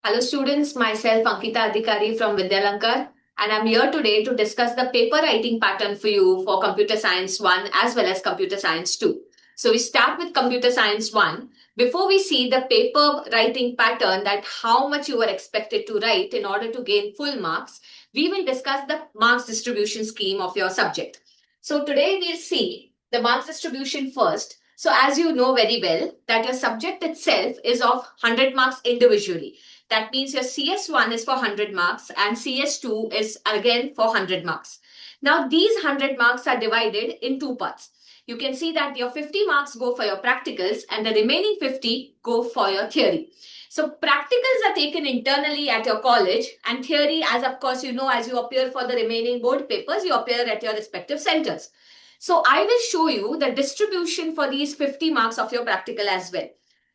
Hello students, myself Ankita Adhikari from Vidyalankar, and I'm here today to discuss the paper writing pattern for you for Computer Science 1 as well as Computer Science 2. So we start with Computer Science 1. Before we see the paper writing pattern, that how much you are expected to write in order to gain full marks, we will discuss the marks distribution scheme of your subject. So today we'll see the marks distribution first. So as you know very well that your subject itself is of 100 marks individually. That means your CS1 is for 100 marks and CS2 is again for 100 marks. Now, these 100 marks are divided in two parts. You can see that your 50 marks go for your practicals and the remaining 50 go for your theory. So, practicals are taken internally at your college, and theory, as of course you know, as you appear for the remaining board papers, you appear at your respective centers. So, I will show you the distribution for these 50 marks of your practical as well.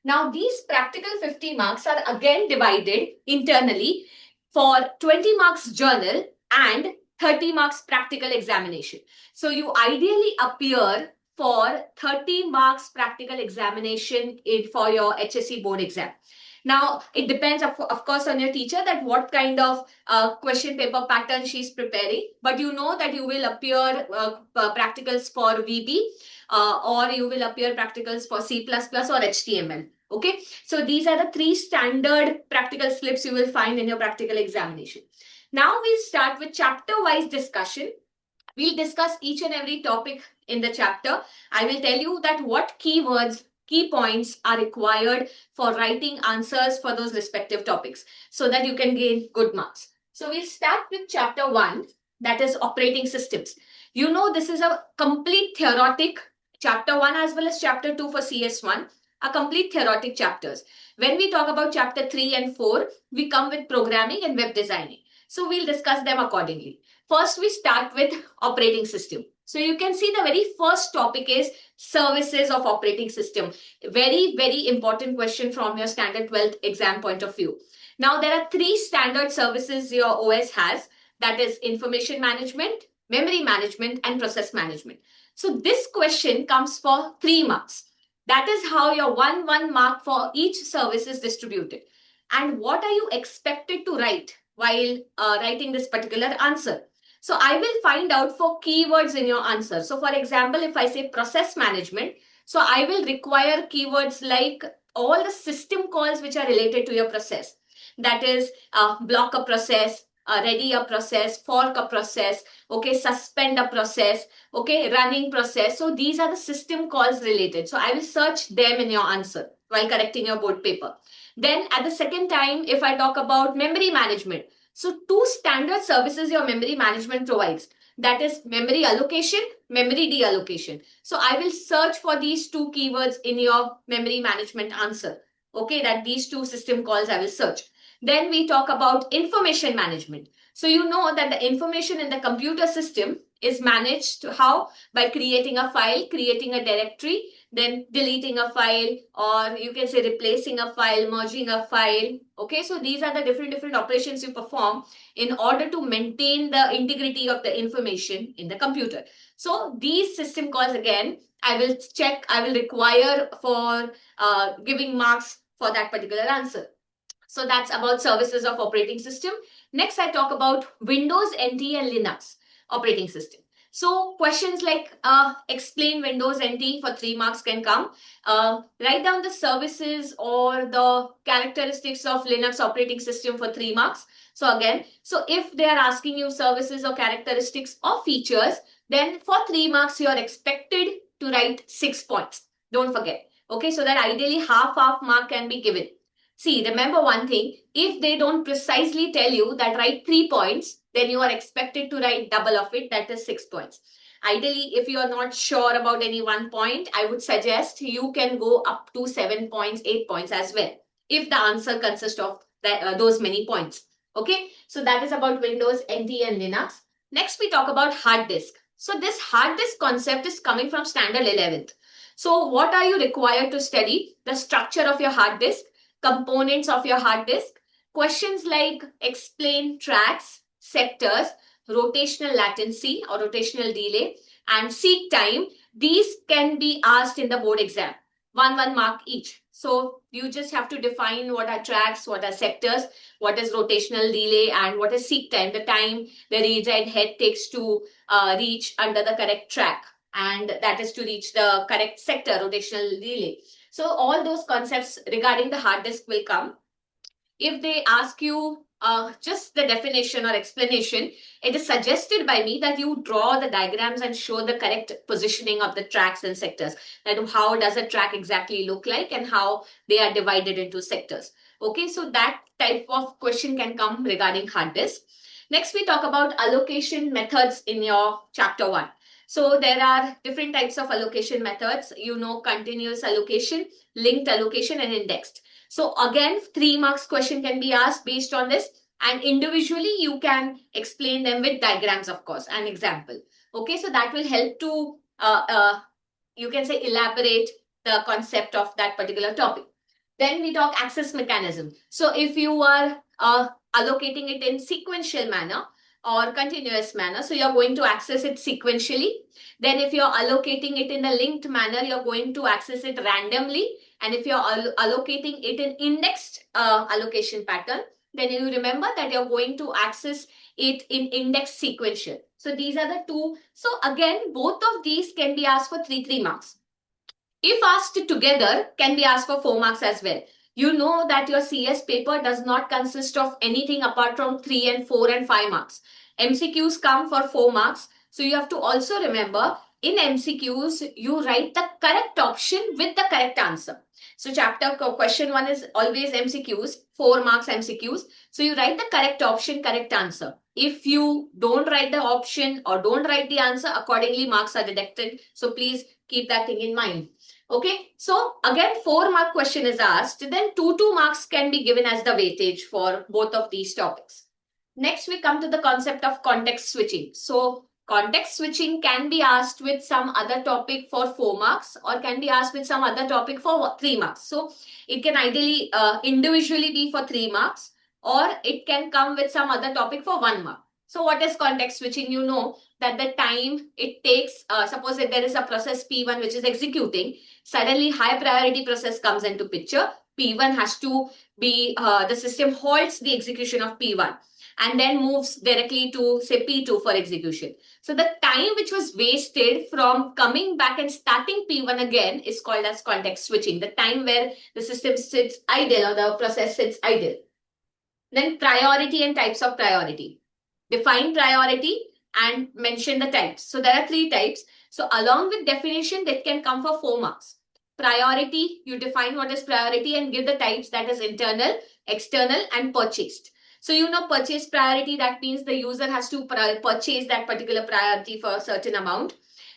Now, these practical 50 marks are again divided internally for 20 marks journal and 30 marks practical examination. So, you ideally appear for 30 marks practical examination for your HSC board exam. Now, it depends, of course, on your teacher that what kind of question paper pattern she's preparing. But you know that you will appear practicals for VB or you will appear practicals for C++ or HTML. Okay, so these are the three standard practical slips you will find in your practical examination. Now we'll start with chapter-wise discussion. We'll discuss each and every topic in the chapter. I will tell you that what keywords, key points are required for writing answers for those respective topics so that you can gain good marks. So we'll start with chapter 1, that is operating systems. You know, this is a complete theoretic chapter 1 as well as chapter 2 for CS1 are complete theoretic chapters. When we talk about chapter 3 and 4, we come with programming and web designing. So we'll discuss them accordingly. First, we start with operating system. So you can see the very first topic is services of operating system. Very, very important question from your standard 12th exam point of view. Now, there are three standard services your OS has. That is information management, memory management, and process management. So this question comes for 3 marks. That is how your 1 mark for each service is distributed. And what are you expected to write while writing this particular answer? So I will find out for keywords in your answer. So for example, if I say process management, so I will require keywords like all the system calls which are related to your process. That is block a process, ready a process, fork a process, okay, suspend a process, okay, running process. So these are the system calls related. So I will search them in your answer while correcting your board paper. Then at the second time, if I talk about memory management, so two standard services your memory management provides. That is memory allocation, memory deallocation. So I will search for these two keywords in your memory management answer. Okay, that these two system calls I will search. Then we talk about information management. So you know that the information in the computer system is managed how? By creating a file, creating a directory, then deleting a file, or you can say replacing a file, merging a file. Okay, so these are the different operations you perform in order to maintain the integrity of the information in the computer. So these system calls again, I will check, I will require for giving marks for that particular answer. So that's about services of operating system. Next, I talk about Windows NT and Linux operating system. So questions like explain Windows NT for 3 marks can come. Write down the services or the characteristics of Linux operating system for 3 marks. So again, so if they are asking you services or characteristics or features, then for 3 marks, you are expected to write 6 points. Don't forget. Okay, so that ideally half mark can be given. See, remember one thing, if they don't precisely tell you that write 3 points, then you are expected to write double of it, that is 6 points. Ideally, if you are not sure about any 1 point, I would suggest you can go up to 7 points, 8 points as well, if the answer consists of those many points. Okay, so that is about Windows, NT and Linux. Next, we talk about hard disk. So this hard disk concept is coming from standard 11th. So what are you required to study? The structure of your hard disk, components of your hard disk, questions like explain tracks, sectors, rotational latency or rotational delay, and seek time. These can be asked in the board exam. 1 mark each. So you just have to define what are tracks, what are sectors, what is rotational delay, and what is seek time, the time the read-write head takes to reach under the correct track, and that is to reach the correct sector, rotational delay. So all those concepts regarding the hard disk will come. If they ask you just the definition or explanation, it is suggested by me that you draw the diagrams and show the correct positioning of the tracks and sectors. That how does a track exactly look like and how they are divided into sectors. Okay, so that type of question can come regarding hard disk. Next, we talk about allocation methods in your chapter 1. So there are different types of allocation methods, continuous allocation, linked allocation, and indexed. So again, 3 marks question can be asked based on this, and individually you can explain them with diagrams, of course, an example. Okay, so that will help to, you can say, elaborate the concept of that particular topic. Then we talk access mechanism. So if you are allocating it in sequential manner or continuous manner, so you're going to access it sequentially. Then if you're allocating it in a linked manner, you're going to access it randomly. And if you're allocating it in indexed allocation pattern, then you remember that you're going to access it in index sequential. So these are the two. So again, both of these can be asked for 3 marks. If asked together, can be asked for 4 marks as well. You know that your CS paper does not consist of anything apart from 3 and 4 and 5 marks. MCQs come for 4 marks. So you have to also remember, in MCQs, you write the correct option with the correct answer. So chapter question 1 is always MCQs, 4 marks MCQs. So you write the correct option, correct answer. If you don't write the option or don't write the answer, accordingly marks are deducted. So please keep that thing in mind. Okay, so again 4 mark question is asked, then 2 marks can be given as the weightage for both of these topics. Next we come to the concept of context switching. So context switching can be asked with some other topic for 4 marks or can be asked with some other topic for 3 marks. So it can ideally individually be for 3 marks or it can come with some other topic for 1 mark. So what is context switching? You know that the time it takes, suppose if there is a process P1 which is executing, suddenly high priority process comes into picture. P1 has to be, the system halts the execution of P1 and then moves directly to say P2 for execution. So the time which was wasted from coming back and starting P1 again is called as context switching. The time where the system sits idle or the process sits idle. Then priority and types of priority. Define priority and mention the types. So there are 3 types. So along with definition, that can come for 4 marks. Priority, you define what is priority and give the types, that is internal, external, and purchased. So you know purchase priority, that means the user has to purchase that particular priority for a certain amount.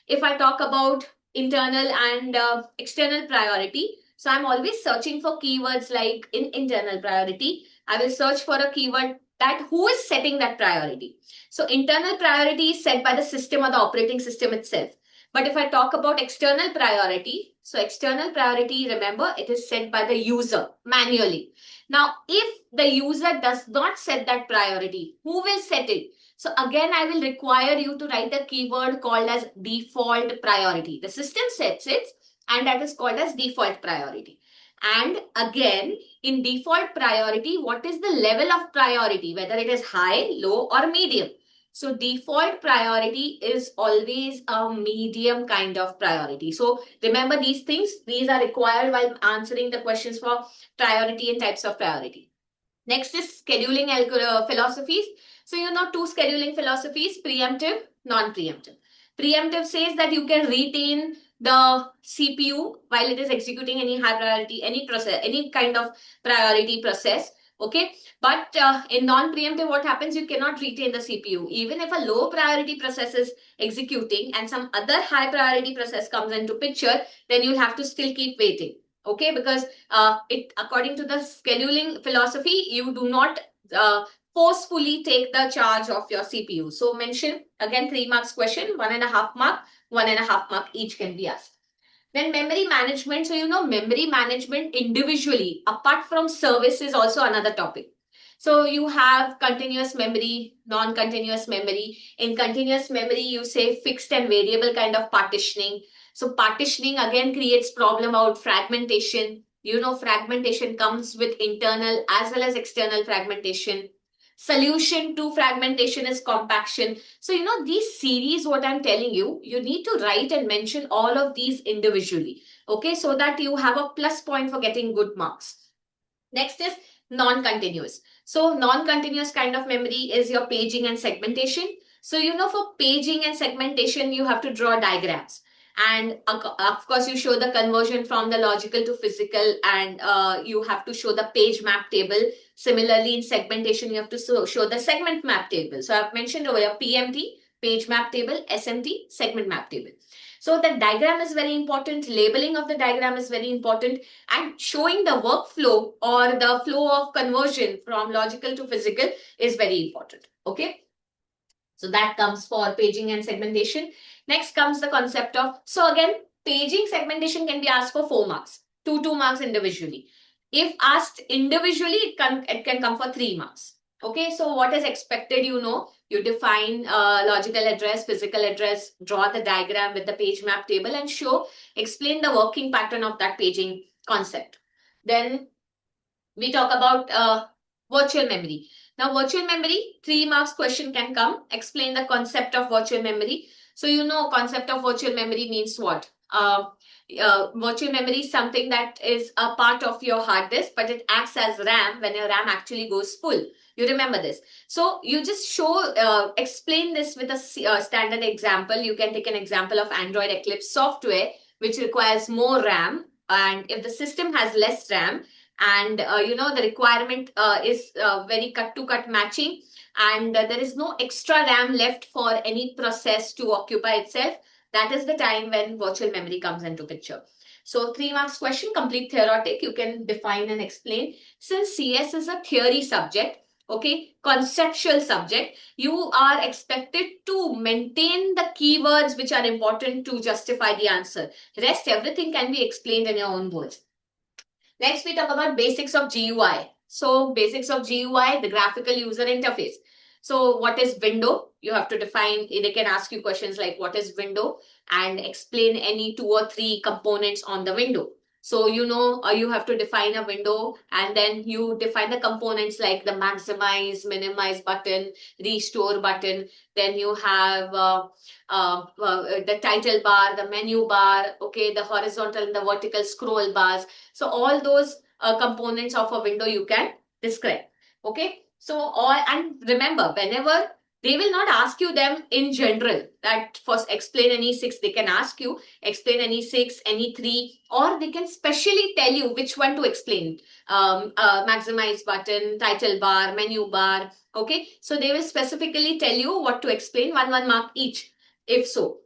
If I talk about internal and external priority, so I'm always searching for keywords like in internal priority. I will search for a keyword that who is setting that priority. So internal priority is set by the system or the operating system itself. But if I talk about external priority, so external priority, remember, it is set by the user manually. Now, if the user does not set that priority, who will set it? So again, I will require you to write a keyword called as default priority. The system sets it and that is called as default priority. And again, in default priority, what is the level of priority, whether it is high, low, or medium? So default priority is always a medium kind of priority. So remember these things, these are required while answering the questions for priority and types of priority. Next is scheduling philosophies. So you know 2 scheduling philosophies, preemptive, non-preemptive. Preemptive says that you can retain the CPU while it is executing any high priority, any process, any kind of priority process. Okay, but in non-preemptive, what happens? You cannot retain the CPU. Even if a low priority process is executing and some other high priority process comes into picture, then you'll have to still keep waiting. Okay, because it according to the scheduling philosophy, you do not forcefully take the charge of your CPU. So mention again 3 marks question, 1.5 mark, 1.5 mark each can be asked. Then memory management. So you know memory management individually apart from service is also another topic. So you have continuous memory, non-continuous memory. In continuous memory, you say fixed and variable kind of partitioning. So partitioning again creates problem about fragmentation. Fragmentation comes with internal as well as external fragmentation. Solution to fragmentation is compaction. So, these series, what I'm telling you, you need to write and mention all of these individually. Okay, so that you have a plus point for getting good marks. Next is non-continuous. So non-continuous kind of memory is your paging and segmentation. So, for paging and segmentation, you have to draw diagrams. And of course, you show the conversion from the logical to physical, and you have to show the page map table. Similarly, in segmentation, you have to show the segment map table. So I've mentioned over here PMT, page map table, SMT, segment map table. So the diagram is very important. Labeling of the diagram is very important, and showing the workflow or the flow of conversion from logical to physical is very important. Okay. So that comes for paging and segmentation. Next comes the concept of, so again, paging segmentation can be asked for 4 marks, 2 marks individually. If asked individually, it can come for 3 marks. Okay, so what is expected, you define logical address, physical address, draw the diagram with the page map table and explain the working pattern of that paging concept. Then we talk about virtual memory. Now, virtual memory, 3 marks question can come. Explain the concept of virtual memory. So, concept of virtual memory means what? Virtual memory is something that is a part of your hard disk, but it acts as RAM when your RAM actually goes full. You remember this. So, you just explain this with a standard example. You can take an example of Android Eclipse software, which requires more RAM. And if the system has less RAM, and the requirement is very cut-to-cut matching, and there is no extra RAM left for any process to occupy itself, that is the time when virtual memory comes into picture. So 3 marks question, complete theoretic, you can define and explain. Since CS is a theory subject, okay, conceptual subject, you are expected to maintain the keywords which are important to justify the answer. Rest, everything can be explained in your own words. Next, we talk about basics of GUI. So, basics of GUI, the graphical user interface. So, what is window? You have to define, they can ask you questions like what is window and explain any 2 or 3 components on the window. So, you have to define a window and then you define the components like the maximize, minimize button, restore button. Then you have the title bar, the menu bar, okay, the horizontal and the vertical scroll bars. So all those components of a window you can describe. Okay. So and remember, whenever they will not ask you them in general that first explain any 6, they can ask you explain any 6, any 3, or they can specially tell you which one to explain. Maximize button, title bar, menu bar. Okay. So they will specifically tell you what to explain, 1 mark each, if so.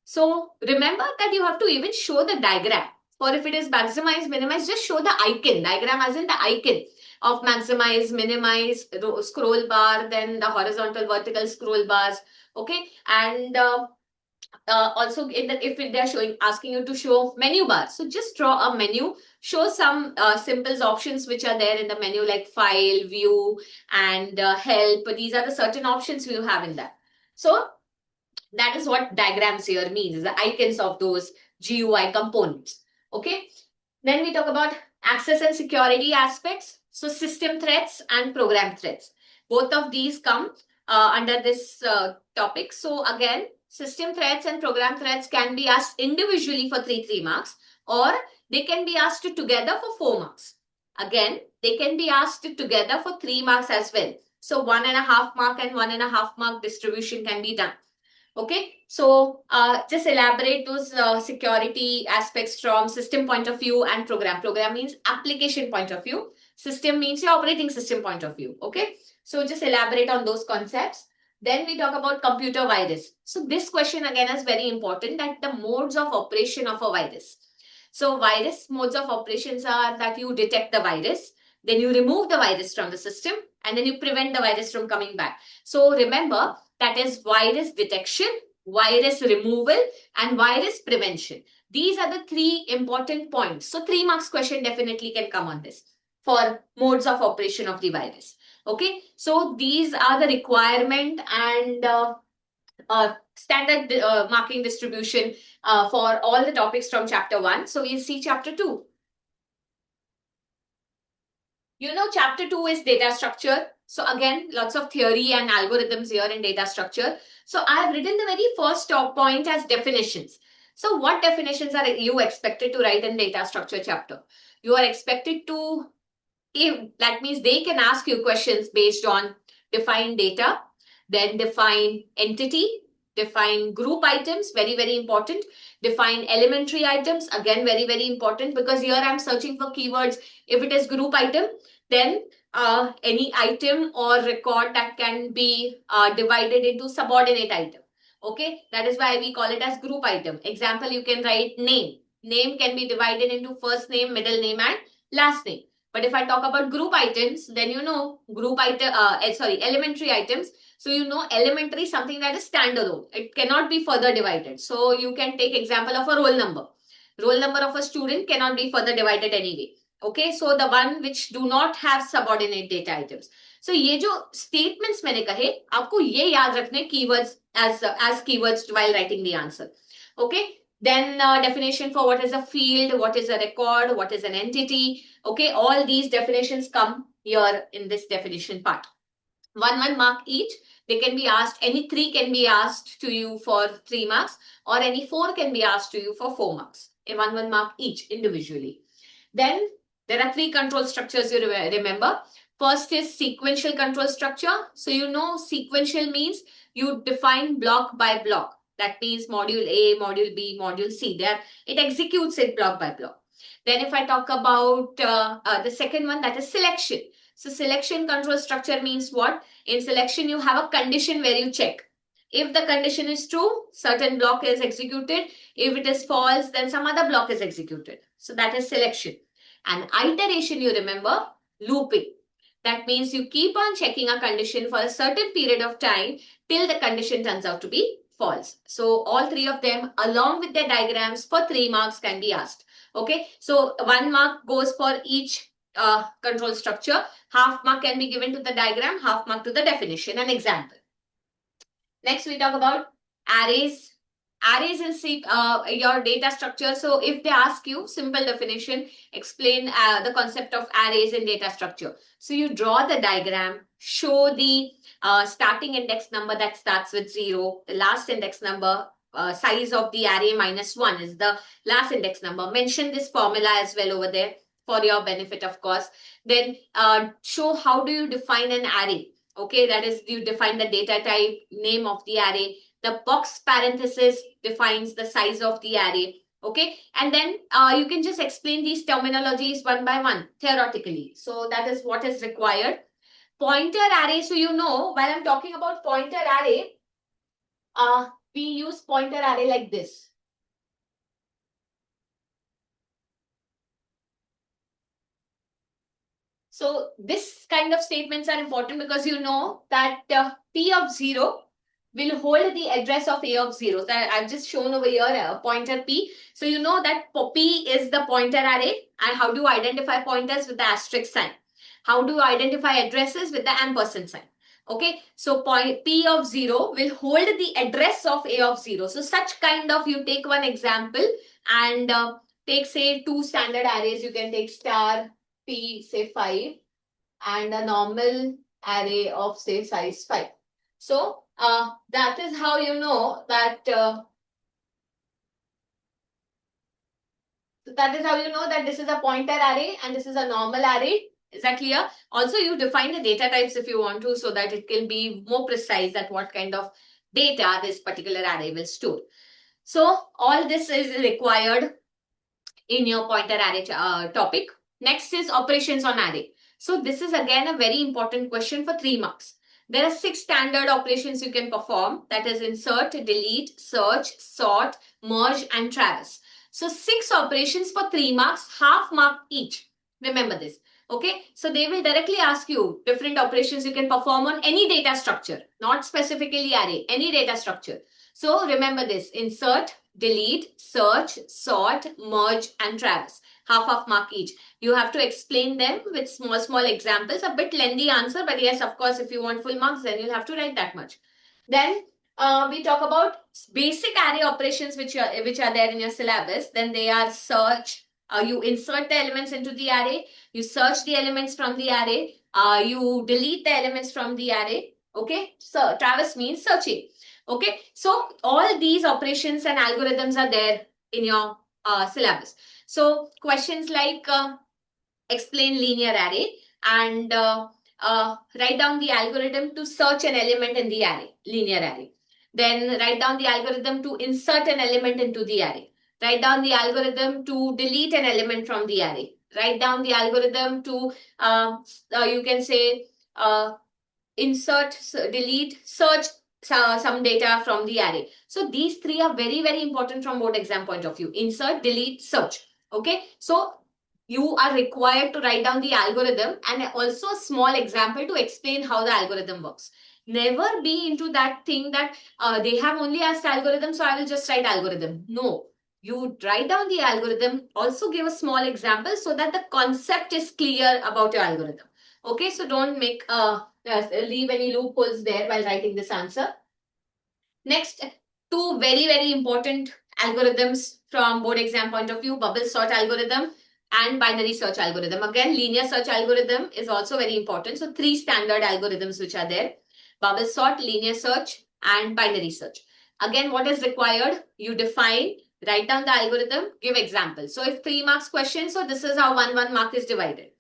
So remember that you have to even show the diagram. Or if it is maximize, minimize, just show the icon, diagram as in the icon of maximize, minimize, scroll bar, then the horizontal, vertical scroll bars. Okay. And also if they're asking you to show menu bar. So just draw a menu, show some symbols, options which are there in the menu like file, view, and help. These are the certain options you have in that. So that is what diagrams here means, the icons of those GUI components. Okay. Then we talk about access and security aspects. So system threats and program threats. Both of these come under this topic. So again, system threats and program threats can be asked individually for 3 marks, or they can be asked together for 4 marks. Again, they can be asked together for 3 marks as well. So 1.5 mark and 1.5 mark distribution can be done. Okay, so just elaborate those security aspects from system point of view and program. Program means application point of view. System means your operating system point of view. Okay, so just elaborate on those concepts. Then we talk about computer virus. So this question again is very important, that the modes of operation of a virus. So virus modes of operations are that you detect the virus, then you remove the virus from the system, and then you prevent the virus from coming back. So remember, that is virus detection, virus removal, and virus prevention. These are the 3 important points. So 3 marks question definitely can come on this for modes of operation of the virus. Okay, so these are the requirement and standard marking distribution for all the topics from chapter 1. So we'll see chapter 2. You know, chapter 2 is data structure. So again, lots of theory and algorithms here in data structure. So I have written the very first top point as definitions. So what definitions are you expected to write in data structure chapter? You are expected to, if that means they can ask you questions based on define data, then define entity, define group items, very, very important. Define elementary items, again, very, very important, because here I'm searching for keywords. If it is group item, then any item or record that can be divided into subordinate item. Okay, that is why we call it as group item. Example, you can write name. Name can be divided into first name, middle name, and last name. But if I talk about group items, then you know group item, elementary items. So you know elementary something that is standalone. It cannot be further divided. So you can take example of a roll number. Roll number of a student cannot be further divided anyway. Okay, so the one which do not have subordinate data items. So ये जो statements मैंने कहे, आपको ये याद रखने keywords as keywords while writing the answer. Okay, then definition for what is a field, what is a record, what is an entity. Okay, all these definitions come here in this definition part. One mark each. They can be asked, any 3 can be asked to you for 3 marks, or any 4 can be asked to you for 4 marks. A one mark each individually. Then there are 3 control structures you remember. First is sequential control structure. So you know sequential means you define block by block. That means module A, module B, module C. There it executes it block by block. Then if I talk about the second one, that is selection. So selection control structure means what? In selection, you have a condition where you check. If the condition is true, certain block is executed. If it is false, then some other block is executed. So that is selection. And iteration, you remember, looping. That means you keep on checking a condition for a certain period of time till the condition turns out to be false. So all 3 of them along with their diagrams for 3 marks can be asked. Okay, so 1 mark goes for each control structure. Half mark can be given to the diagram, half mark to the definition and example. Next, we talk about arrays. Arrays in your data structure. So if they ask you, simple definition, explain the concept of arrays in data structure. So you draw the diagram, show the starting index number that starts with 0, the last index number, size of the array -1 is the last index number. Mention this formula as well over there for your benefit, of course. Then show how do you define an array. Okay, that is, you define the data type, name of the array. The box parenthesis defines the size of the array. Okay, and then you can just explain these terminologies one by one theoretically. So that is what is required. Pointer array. So you know, while I'm talking about pointer array, we use pointer array like this. So this kind of statements are important because you know that P of 0 will hold the address of A of 0. So I've just shown over here a pointer P. So you know that P is the pointer array. And how do you identify pointers? With the asterisk sign. How do you identify addresses? With the ampersand sign. Okay, so P of 0 will hold the address of A of 0. So such kind of, you take one example and take say 2 standard arrays. You can take star P, say 5, and a normal array of say size 5. So that is how you know that this is a pointer array and this is a normal array. Is that clear? Also, you define the data types if you want to, so that it can be more precise that what kind of data this particular array will store. So all this is required in your pointer array topic. Next is operations on array. So this is again a very important question for 3 marks. There are 6 standard operations you can perform, that is insert, delete, search, sort, merge and traverse. So 6 operations for 3 marks, half mark each. Remember this. Okay, so they will directly ask you different operations you can perform on any data structure, not specifically array, any data structure. So remember this: insert, delete, search, sort, merge and traverse. Half mark each. You have to explain them with small examples. A bit lengthy answer, but yes, of course, if you want full marks, then you'll have to write that much. Then we talk about basic array operations which are there in your syllabus. Then they are search, You insert the elements into the array, you search the elements from the array, you delete the elements from the array. Okay, so traverse means searching. Okay, so all these operations and algorithms are there in your syllabus. So questions like explain linear array and write down the algorithm to search an element in the array, linear array. Then write down the algorithm to insert an element into the array. Write down the algorithm to delete an element from the array. Write down the algorithm to, you can say, insert, delete, search some data from the array. So these three are very, very important from board exam point of view. Insert, delete, search. Okay. So you are required to write down the algorithm and also a small example to explain how the algorithm works. Never be into that thing that they have only asked algorithm, so I will just write algorithm. No, you write down the algorithm, also give a small example so that the concept is clear about your algorithm. Okay, so don't make leave any loopholes there while writing this answer. Next, two very, very important algorithms from board exam point of view, bubble sort algorithm and binary search algorithm. Again, linear search algorithm is also very important. So three standard algorithms which are there: bubble sort, linear search, and binary search. Again, what is required? You define, write down the algorithm, give examples. So if 3 marks question, so this is how 1 mark is divided.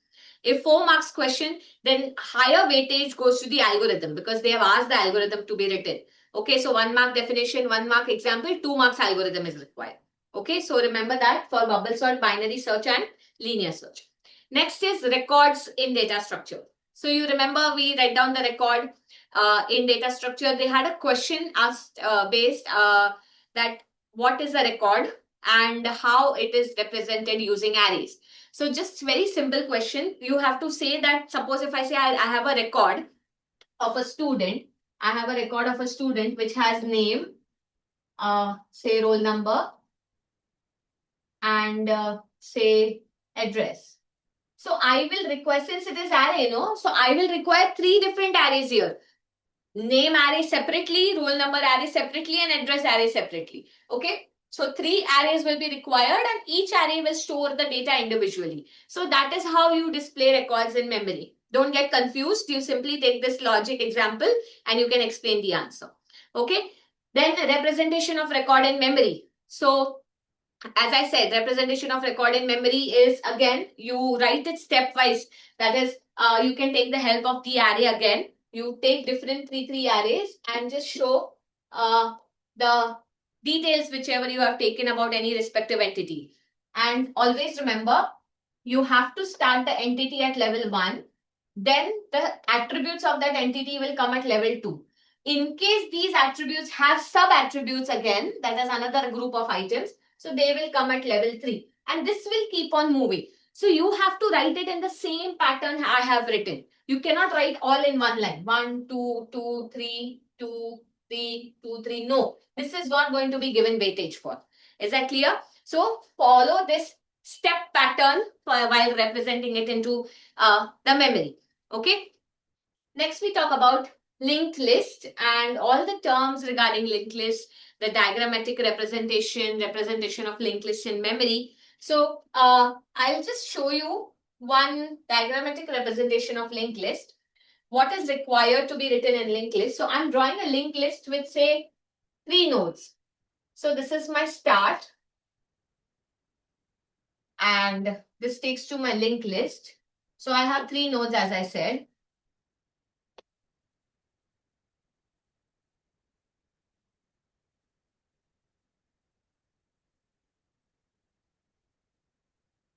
If 4 marks question, then higher weightage goes to the algorithm because they have asked the algorithm to be written. Okay, so 1 mark definition, 1 mark example, 2 marks algorithm is required. Okay, so remember that for bubble sort, binary search, and linear search. Next is records in data structure. So you remember we write down the record in data structure. They had a question asked based that what is a record and how it is represented using arrays. So just very simple question. You have to say that, suppose if I say I have a record of a student, I have a record of a student which has name, say roll number, and say address. So I will require, since it is array, no? So I will require 3 different arrays here. Name array separately, roll number array separately, and address array separately. Okay. So 3 arrays will be required and each array will store the data individually. So that is how you display records in memory. Don't get confused. You simply take this logic example and you can explain the answer. Okay. Then representation of record in memory. So as I said, representation of record in memory is, again, you write it stepwise. That is, you can take the help of the array again. You take different three arrays and just show the details whichever you have taken about any respective entity. And always remember, you have to start the entity at level 1. Then the attributes of that entity will come at level 2. In case these attributes have sub-attributes again, that is another group of items, so they will come at level 3. And this will keep on moving. So you have to write it in the same pattern I have written. You cannot write all in one line. 1, 2, 2, 3, 2, 3, 2, 3. No, this is not going to be given weightage for. Is that clear? So follow this step pattern while representing it into the memory. Okay. Next, we talk about linked list and all the terms regarding linked list, the diagrammatic representation of linked list in memory. So I'll just show you one diagrammatic representation of linked list. What is required to be written in linked list? So I'm drawing a linked list with, say, 3 nodes. So this is my start. And this takes to my linked list. So I have 3 nodes, as I said.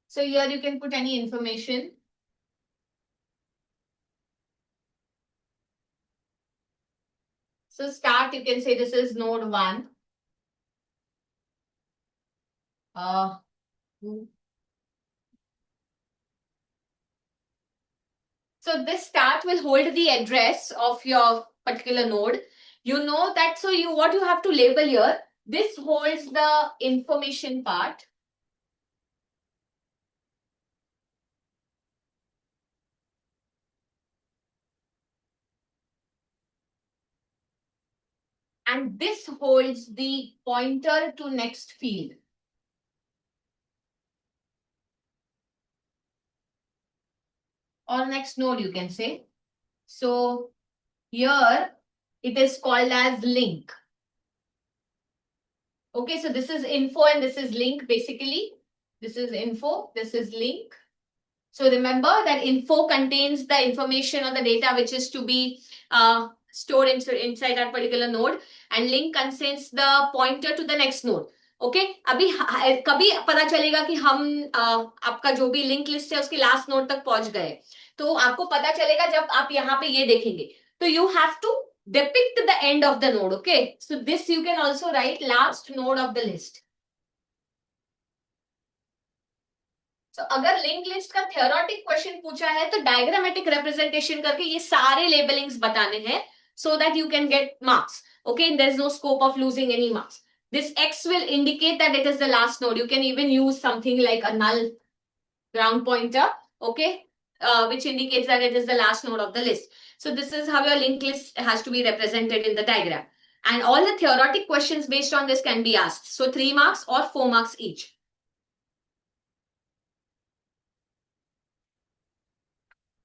So here you can put any information. So start, you can say this is node 1. So this start will hold the address of your particular node. You know that, so what you have to label here, this holds the information part. And this holds the pointer to next field. or next node you can say. So here it is called as link. Okay, so this is info and this is link basically. This is info, this is link. So remember that info contains the information or the data which is to be stored inside that particular node, and link contains the pointer to the next node. Okay अभी कभी पता चलेगा कि हम आपका जो भी link list है उसके लास्ट नोड तक पहुंच गए, तो आपको पता चलेगा जब आप यहाँ पे ये देखेंगे. तो you have to depict the end of the node. Okay, so this you can also write last node of the list. So अगर लिंक लिस्ट का थियोरेटिक क्वेश्चन पूछा है तो डायग्रामेटिक रिप्रेजेंटेशन करके ये सारे लेबलिंग्स बताने हैं, so that you can get marks. Okay, there's no scope of losing any marks. This X will indicate that it is the last node. You can even use something like a null ground pointer, okay, which indicates that it is the last node of the list. So this is how your linked list has to be represented in the diagram. And all the theoretic questions based on this can be asked. So 3 marks or 4 marks each.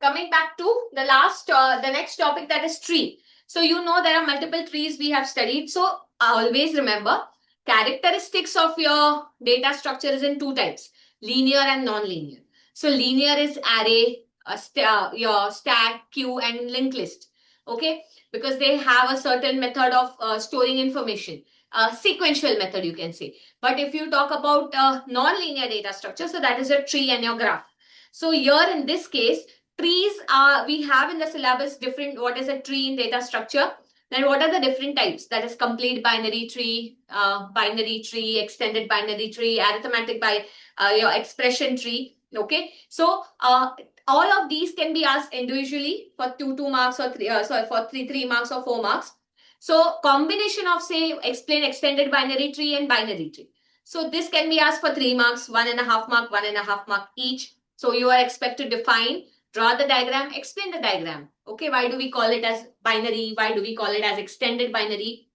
Coming back to the next topic, that is tree. So you know there are multiple trees we have studied. So always remember, characteristics of your data structure is in 2 types, linear and non-linear. So linear is array, your stack, queue, and linked list. Okay, because they have a certain method of storing information, sequential method you can say. But if you talk about non-linear data structure, so that is a tree and your graph. So here in this case, trees are, we have in the syllabus different, what is a tree in data structure, then what are the different types, that is complete binary tree, extended binary tree, arithmetic by your expression tree. Okay, so all of these can be asked individually for 2 marks or 3 for 3 marks or 4 marks. So combination of say explain extended binary tree and binary tree, so this can be asked for 3 marks, 1.5 mark, 1.5 mark each. So you are expected to define, draw the diagram, explain the diagram. Okay, why do we call it as binary? Why do we call it as extended binary?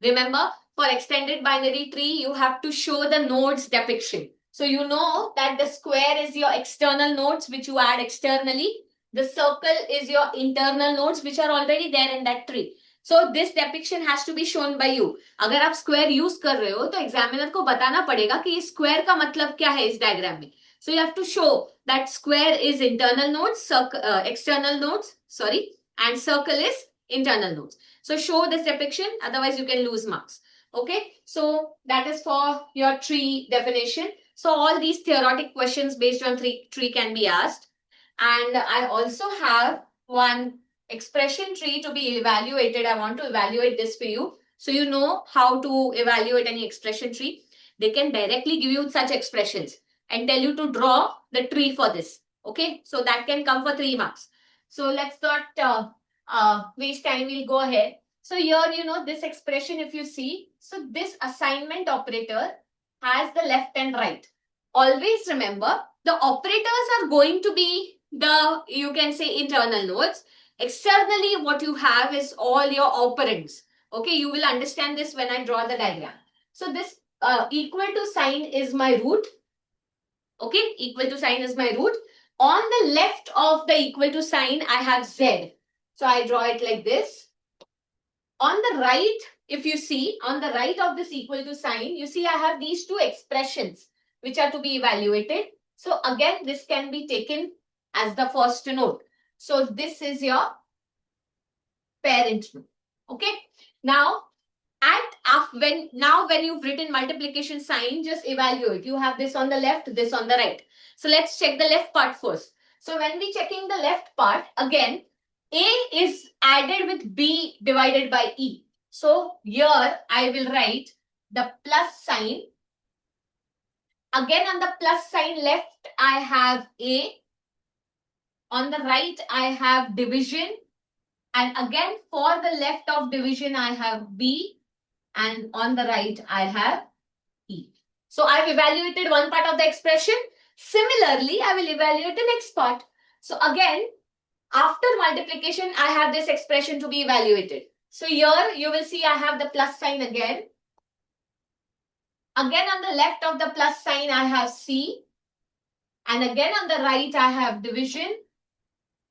Remember, for extended binary tree, you have to show the nodes depiction. So you know that the square is your external nodes which you add externally. The circle is your internal nodes which are already there in that tree. So this depiction has to be shown by you. अगर आप square use कर रहे हो तो examiner को बताना पड़ेगा कि इस square का मतलब क्या है इस diagram में. So you have to show that square is internal nodes, external nodes, sorry, and circle is internal nodes. So show this depiction, otherwise you can lose marks. Okay, so that is for your tree definition. So all these theoretic questions based on tree can be asked. And I also have one expression tree to be evaluated. I want to evaluate this for you. So you know how to evaluate any expression tree. They can directly give you such expressions and tell you to draw the tree for this. Okay, so that can come for 3 marks. So let's not waste time, we'll go ahead. So here, you know, this expression, if you see, so this assignment operator has the left and right. Always remember, the operators are going to be the, you can say, internal nodes. Externally, what you have is all your operands. Okay, you will understand this when I draw the diagram. So this equal to sign is my root. Okay, equal to sign is my root. On the left of the equal to sign, I have Z. So I draw it like this. On the right, if you see, on the right of this equal to sign, you see I have these 2 expressions which are to be evaluated. So again, this can be taken as the first node. So this is your parent node. Okay. Now, when you've written multiplication sign, just evaluate. You have this on the left, this on the right. So let's check the left part first. So when we checking the left part, again, A is added with B divided by E. So here I will write the plus sign. Again on the plus sign left, I have A. On the right, I have division. And again, for the left of division, I have B. And on the right, I have E. So I've evaluated one part of the expression. Similarly, I will evaluate the next part. So again, after multiplication, I have this expression to be evaluated. So here you will see I have the plus sign again. Again on the left of the plus sign, I have C. And again on the right, I have division.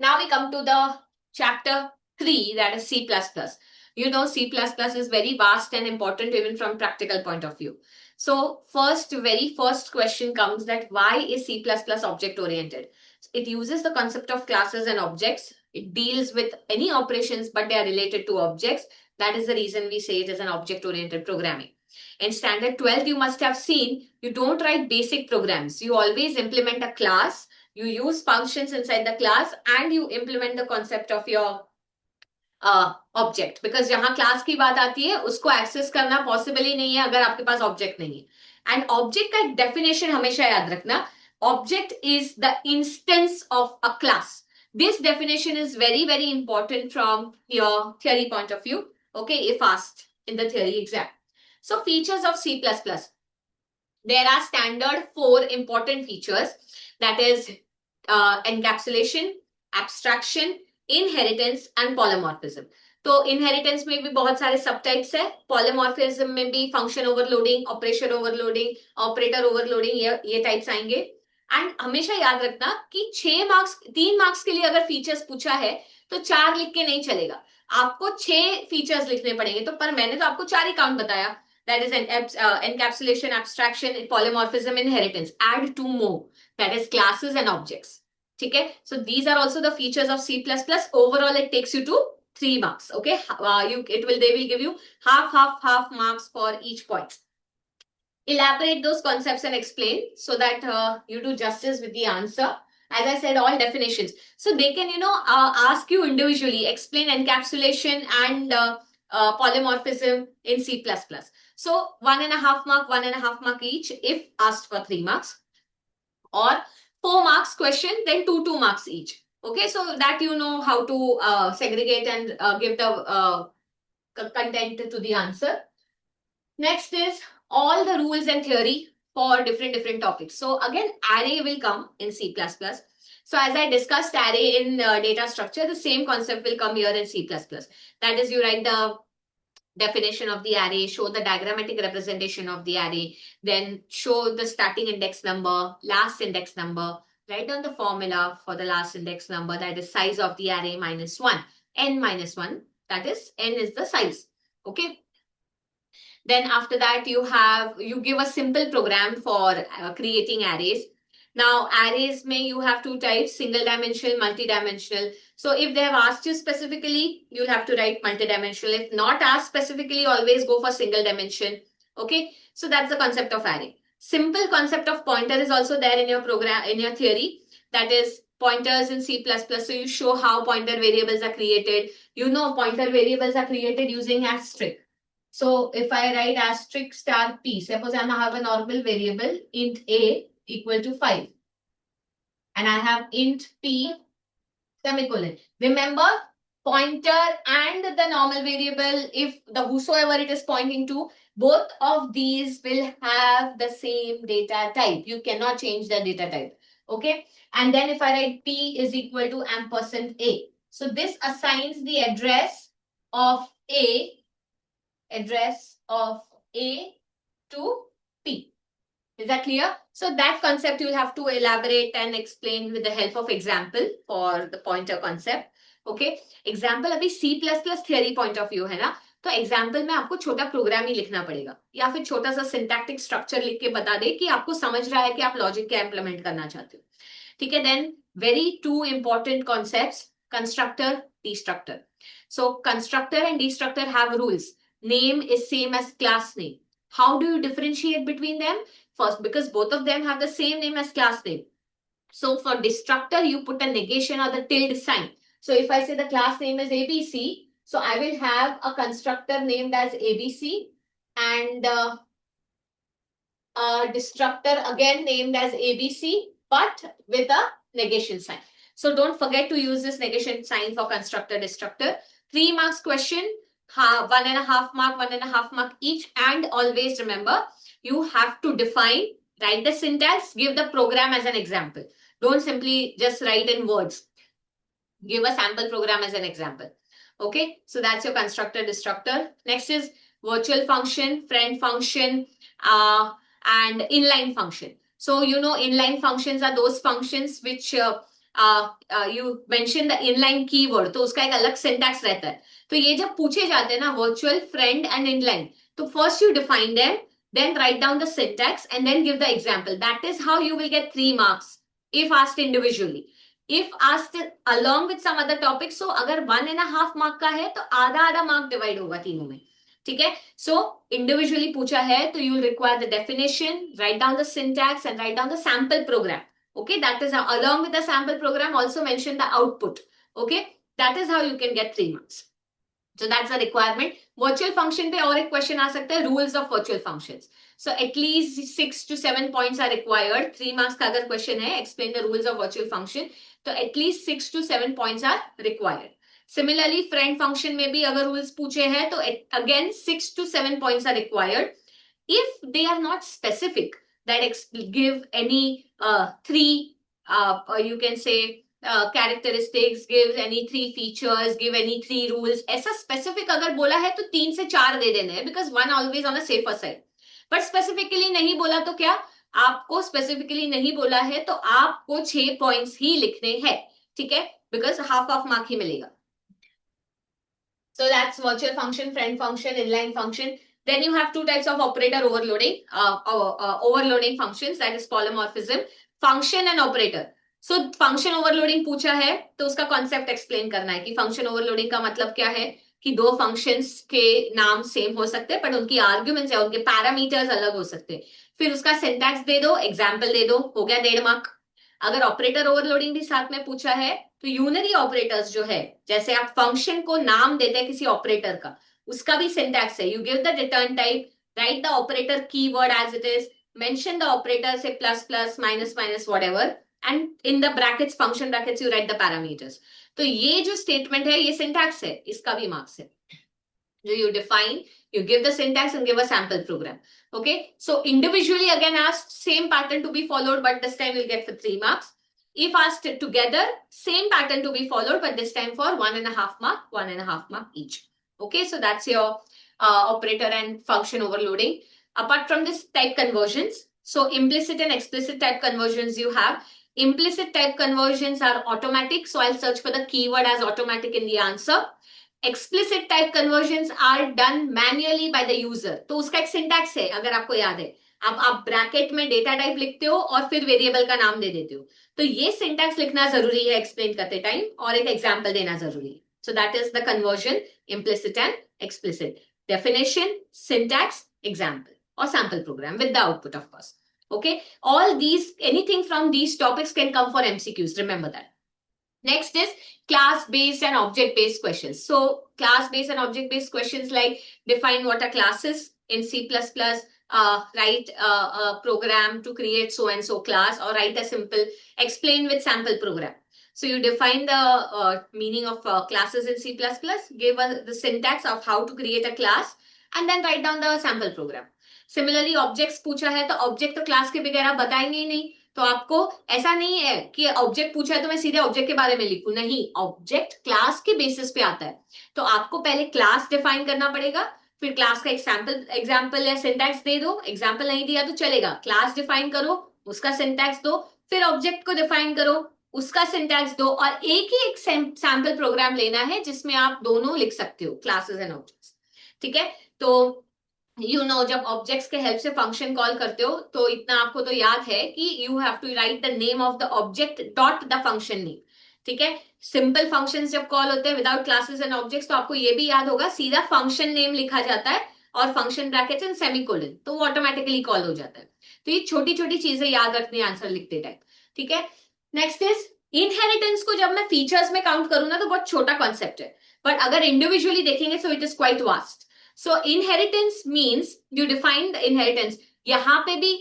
Now we come to the chapter 3, that is C++. You know, C++ is very vast and important even from practical point of view. So very first question comes that why is C++ object oriented? It uses the concept of classes and objects. It deals with any operations, but they are related to objects. That is the reason we say it is an object oriented programming. In standard 12, you must have seen, you don't write basic programs. You always implement a class, you use functions inside the class, and you implement the concept of your object, because जहां class की बात आती है उसको access करना possible ही नहीं है अगर आपके पास ऑब्जेक्ट नहीं है. एंड ऑब्जेक्ट का एक डेफिनेशन हमेशा याद रखना, object is the instance of a class. This definition is very, very important from your theory point of view. Okay, if asked in the theory exam. So features of C++. There are standard 4 important features, that is encapsulation, abstraction, inheritance and polymorphism. तो inheritance में भी बहुत सारे सब types है, polymorphism में भी function overloading, operation overloading, operator overloading, ये टाइप्स आएंगे. एंड हमेशा याद रखना कि 3 मार्क्स के लिए अगर फीचर्स पूछा है तो 4 लिख के नहीं चलेगा, आपको 6 फीचर्स लिखने पड़ेंगे. तो पर मैंने तो आपको 4 ही काउंट बताया, that is encapsulation, abstraction, polymorphism, inheritance. Add 2 more, that is classes and objects. Okay, so these are also the features of C++. Overall it takes you to 3 marks. Okay, they will give you half marks for each point. Elaborate those concepts and explain so that you do justice with the answer. As I said, all definitions, so they can ask you individually, explain encapsulation and polymorphism in C++. So 1.5 mark each if asked for 3 marks, or 4 marks question, then 2 marks each. Okay, so that you know how to segregate and give the content to the answer. Next is all the rules and theory for different topics. So again, array will come in C++. So as I discussed array in data structure, the same concept will come here in C++. That is, you write the definition of the array, show the diagrammatic representation of the array, then show the starting index number, last index number, write down the formula for the last index number, that is size of the array minus 1, n minus 1, that is n is the size. Okay. Then after that you give a simple program for creating arrays. Now arrays you have 2 types, single dimensional, multi-dimensional. So if they have asked you specifically, you'll have to write multi-dimensional. If not asked specifically, always go for single dimension. Okay, so that's the concept of array. Simple concept of pointer is also there in your program, in your theory, that is pointers in C++. So you show how pointer variables are created. You know pointer variables are created using asterisk. So if I write asterisk star p, suppose I have a normal variable int a equal to 5, and I have int p semicolon. Remember, pointer and the normal variable, if the whosoever it is pointing to, both of these will have the same data type. You cannot change the data type. Okay, and then if I write p is equal to ampersand a, so this assigns the address of a to P. Is that clear? So that concept you'll have to elaborate and explain with the help of example for the pointer concept. Okay, example अभी C++ theory point of view है ना, तो example में आपको छोटा programme ही लिखना पड़ेगा, या फिर छोटा सा सिंटैक्टिक स्ट्रक्चर लिख के बता दे कि आपको समझ रहा है कि आप लॉजिक क्या इंप्लीमेंट करना चाहते हो. ठीक है, then very 2 important concepts, constructor, destructor. So constructor and destructor have rules. Name is same as class name. How do you differentiate between them? First, because both of them have the same name as class name. So for destructor, you put a negation or the tilde sign. So if I say the class name is ABC, so I will have a constructor named as ABC and a destructor again named as ABC, but with a negation sign. So don't forget to use this negation sign for constructor, destructor. 3 marks question, 1.5 mark, 1.5 mark each. And always remember, you have to define, write the syntax, give the program as an example. Don't simply just write in words. Give a sample program as an example. Okay, so that's your constructor, destructor. Next is virtual function, friend function, and inline function. So you know inline functions are those functions which you mention the inline keyword, तो उसका एक अलग syntax रहता है. तो ये जब पूछे जाते हैं ना वर्चुअल, फ्रेंड एंड इनलाइन, तो first you define them, then write down the syntax and then give the example. That is how you will get 3 marks if asked individually. If asked along with some other topics, so अगर 1.5 mark का है तो आधा आधा mark divide होगा तीनों में. ठीक है. So individually पूछा है तो you will require the definition, write down the syntax and write down the sample program. Okay, that is how, along with the sample program also mention the output. Okay, that is how you can get 3 marks. So that's a requirement. Virtual function पे और एक question आ सकता है, rules of virtual functions. So at least 6 to 7 points are required. 3 marks का अगर question है explain the rules of virtual function, तो at least 6 to 7 points are required. Similarly friend function में भी अगर rules पूछे हैं तो again 6 to 7 points are required. If they are not specific, that give any 3 you can say characteristics, give any 3 features, give any 3 rules, ऐसा specific अगर बोला है तो 3 से 4 दे देने हैं, because 1 always on a safer side. But specifically नहीं बोला तो क्या, आपको specifically नहीं बोला है तो आपको 6 points ही लिखने हैं. ठीक है, because half of mark ही मिलेगा. So that's virtual function, friend function, inline function. Then you have 2 types of operator overloading, overloading functions, that is polymorphism, function and operator. So function overloading पूछा है तो उसका concept explain करना है कि function overloading का मतलब क्या है, कि 2 functions के नाम सेम हो सकते हैं but उनकी arguments या उनके parameters अलग हो सकते हैं. फिर उसका syntax दे दो, example दे दो, हो गया 1.5 mark. अगर ऑपरेटर ओवरलोडिंग भी साथ में पूछा है तो यूनरी ऑपरेटर्स जो है, जैसे आप फंक्शन को नाम देते हैं किसी ऑपरेटर का, उसका भी सिंटैक्स है. You give the return type, write the operator keyword as it is, mention the operator से plus plus minus minus whatever, and in the brackets, function brackets, you write the parameters. तो ये जो statement है ये syntax है, इसका भी marks है. जो you define, you give the syntax and give a sample program. Okay, so individually again asked, same pattern to be followed, but this time you'll get for 3 marks. If asked together, same pattern to be followed, but this time for 1.5 mark, 1.5 mark each. Okay, so that's your operator and function overloading. Apart from this, type conversions. So implicit and explicit type conversions you have. Implicit type conversions are automatic, so I'll search for the keyword as automatic in the answer. Explicit type conversions are done manually by the user. तो उसका एक syntax है, अगर आपको याद है, आप bracket में डेटा टाइप लिखते हो और फिर वेरिएबल का नाम दे देते हो, तो ये सिंटैक्स लिखना जरूरी है एक्सप्लेन करते टाइम, और एक एग्जांपल देना जरूरी है. सो that is the conversion, implicit and explicit. Definition, syntax, example, or sample program with the output, of course. Okay, all these, anything from these topics can come for MCQs, remember that. Next is class-based and object-based questions. So class-based and object-based questions like define what a class is in C++, write a program to create so-and-so class, or write a simple, explain with sample program. So you define the meaning of classes in C++, give the syntax of how to create a class, and then write down the sample program. Similarly, objects पूछा है तो object तो class के बगैर आप बताएंगे ही नहीं, तो आपको ऐसा नहीं है कि ऑब्जेक्ट पूछा है तो मैं सीधे ऑब्जेक्ट के बारे में लिखूं, नहीं, ऑब्जेक्ट क्लास के बेसिस पे आता है. तो आपको पहले क्लास डिफाइन करना पड़ेगा, फिर क्लास का एग्जाम्पल या सिंटैक्स दे दो. एग्जाम्पल नहीं दिया तो चलेगा, क्लास डिफाइन करो, उसका सिंटैक्स दो, फिर ऑब्जेक्ट को डिफाइन करो, उसका सिंटैक्स दो, और एक ही एक सैंपल प्रोग्राम लेना है जिसमें आप दोनों लिख सकते हो, क्लासेस एंड ऑब्जेक्ट्स. ठीक है, तो जब ऑब्जेक्ट्स के हेल्प से फंक्शन कॉल करते हो तो इतना आपको तो याद है कि you have to write the name of the object dot the function name. ठीक है, सिंपल फंक्शंस जब कॉल होते हैं विदाउट क्लासेस एंड ऑब्जेक्ट्स, तो आपको ये भी याद होगा, सीधा फंक्शन नेम लिखा जाता है और फंक्शन ब्रैकेट्स एंड सेमीकोलन, तो वो ऑटोमेटिकली कॉल हो जाता है. तो ये छोटी छोटी चीजें याद रखनी आंसर लिखते टाइम. ठीक है, नेक्स्ट इज इनहेरिटेंस. को जब मैं फीचर्स में काउंट करूँ ना तो बहुत छोटा कॉन्सेप्ट है, बट अगर इंडिविजुअली देखेंगे so it is quite vast. So inheritance means you define the inheritance. यहाँ पे भी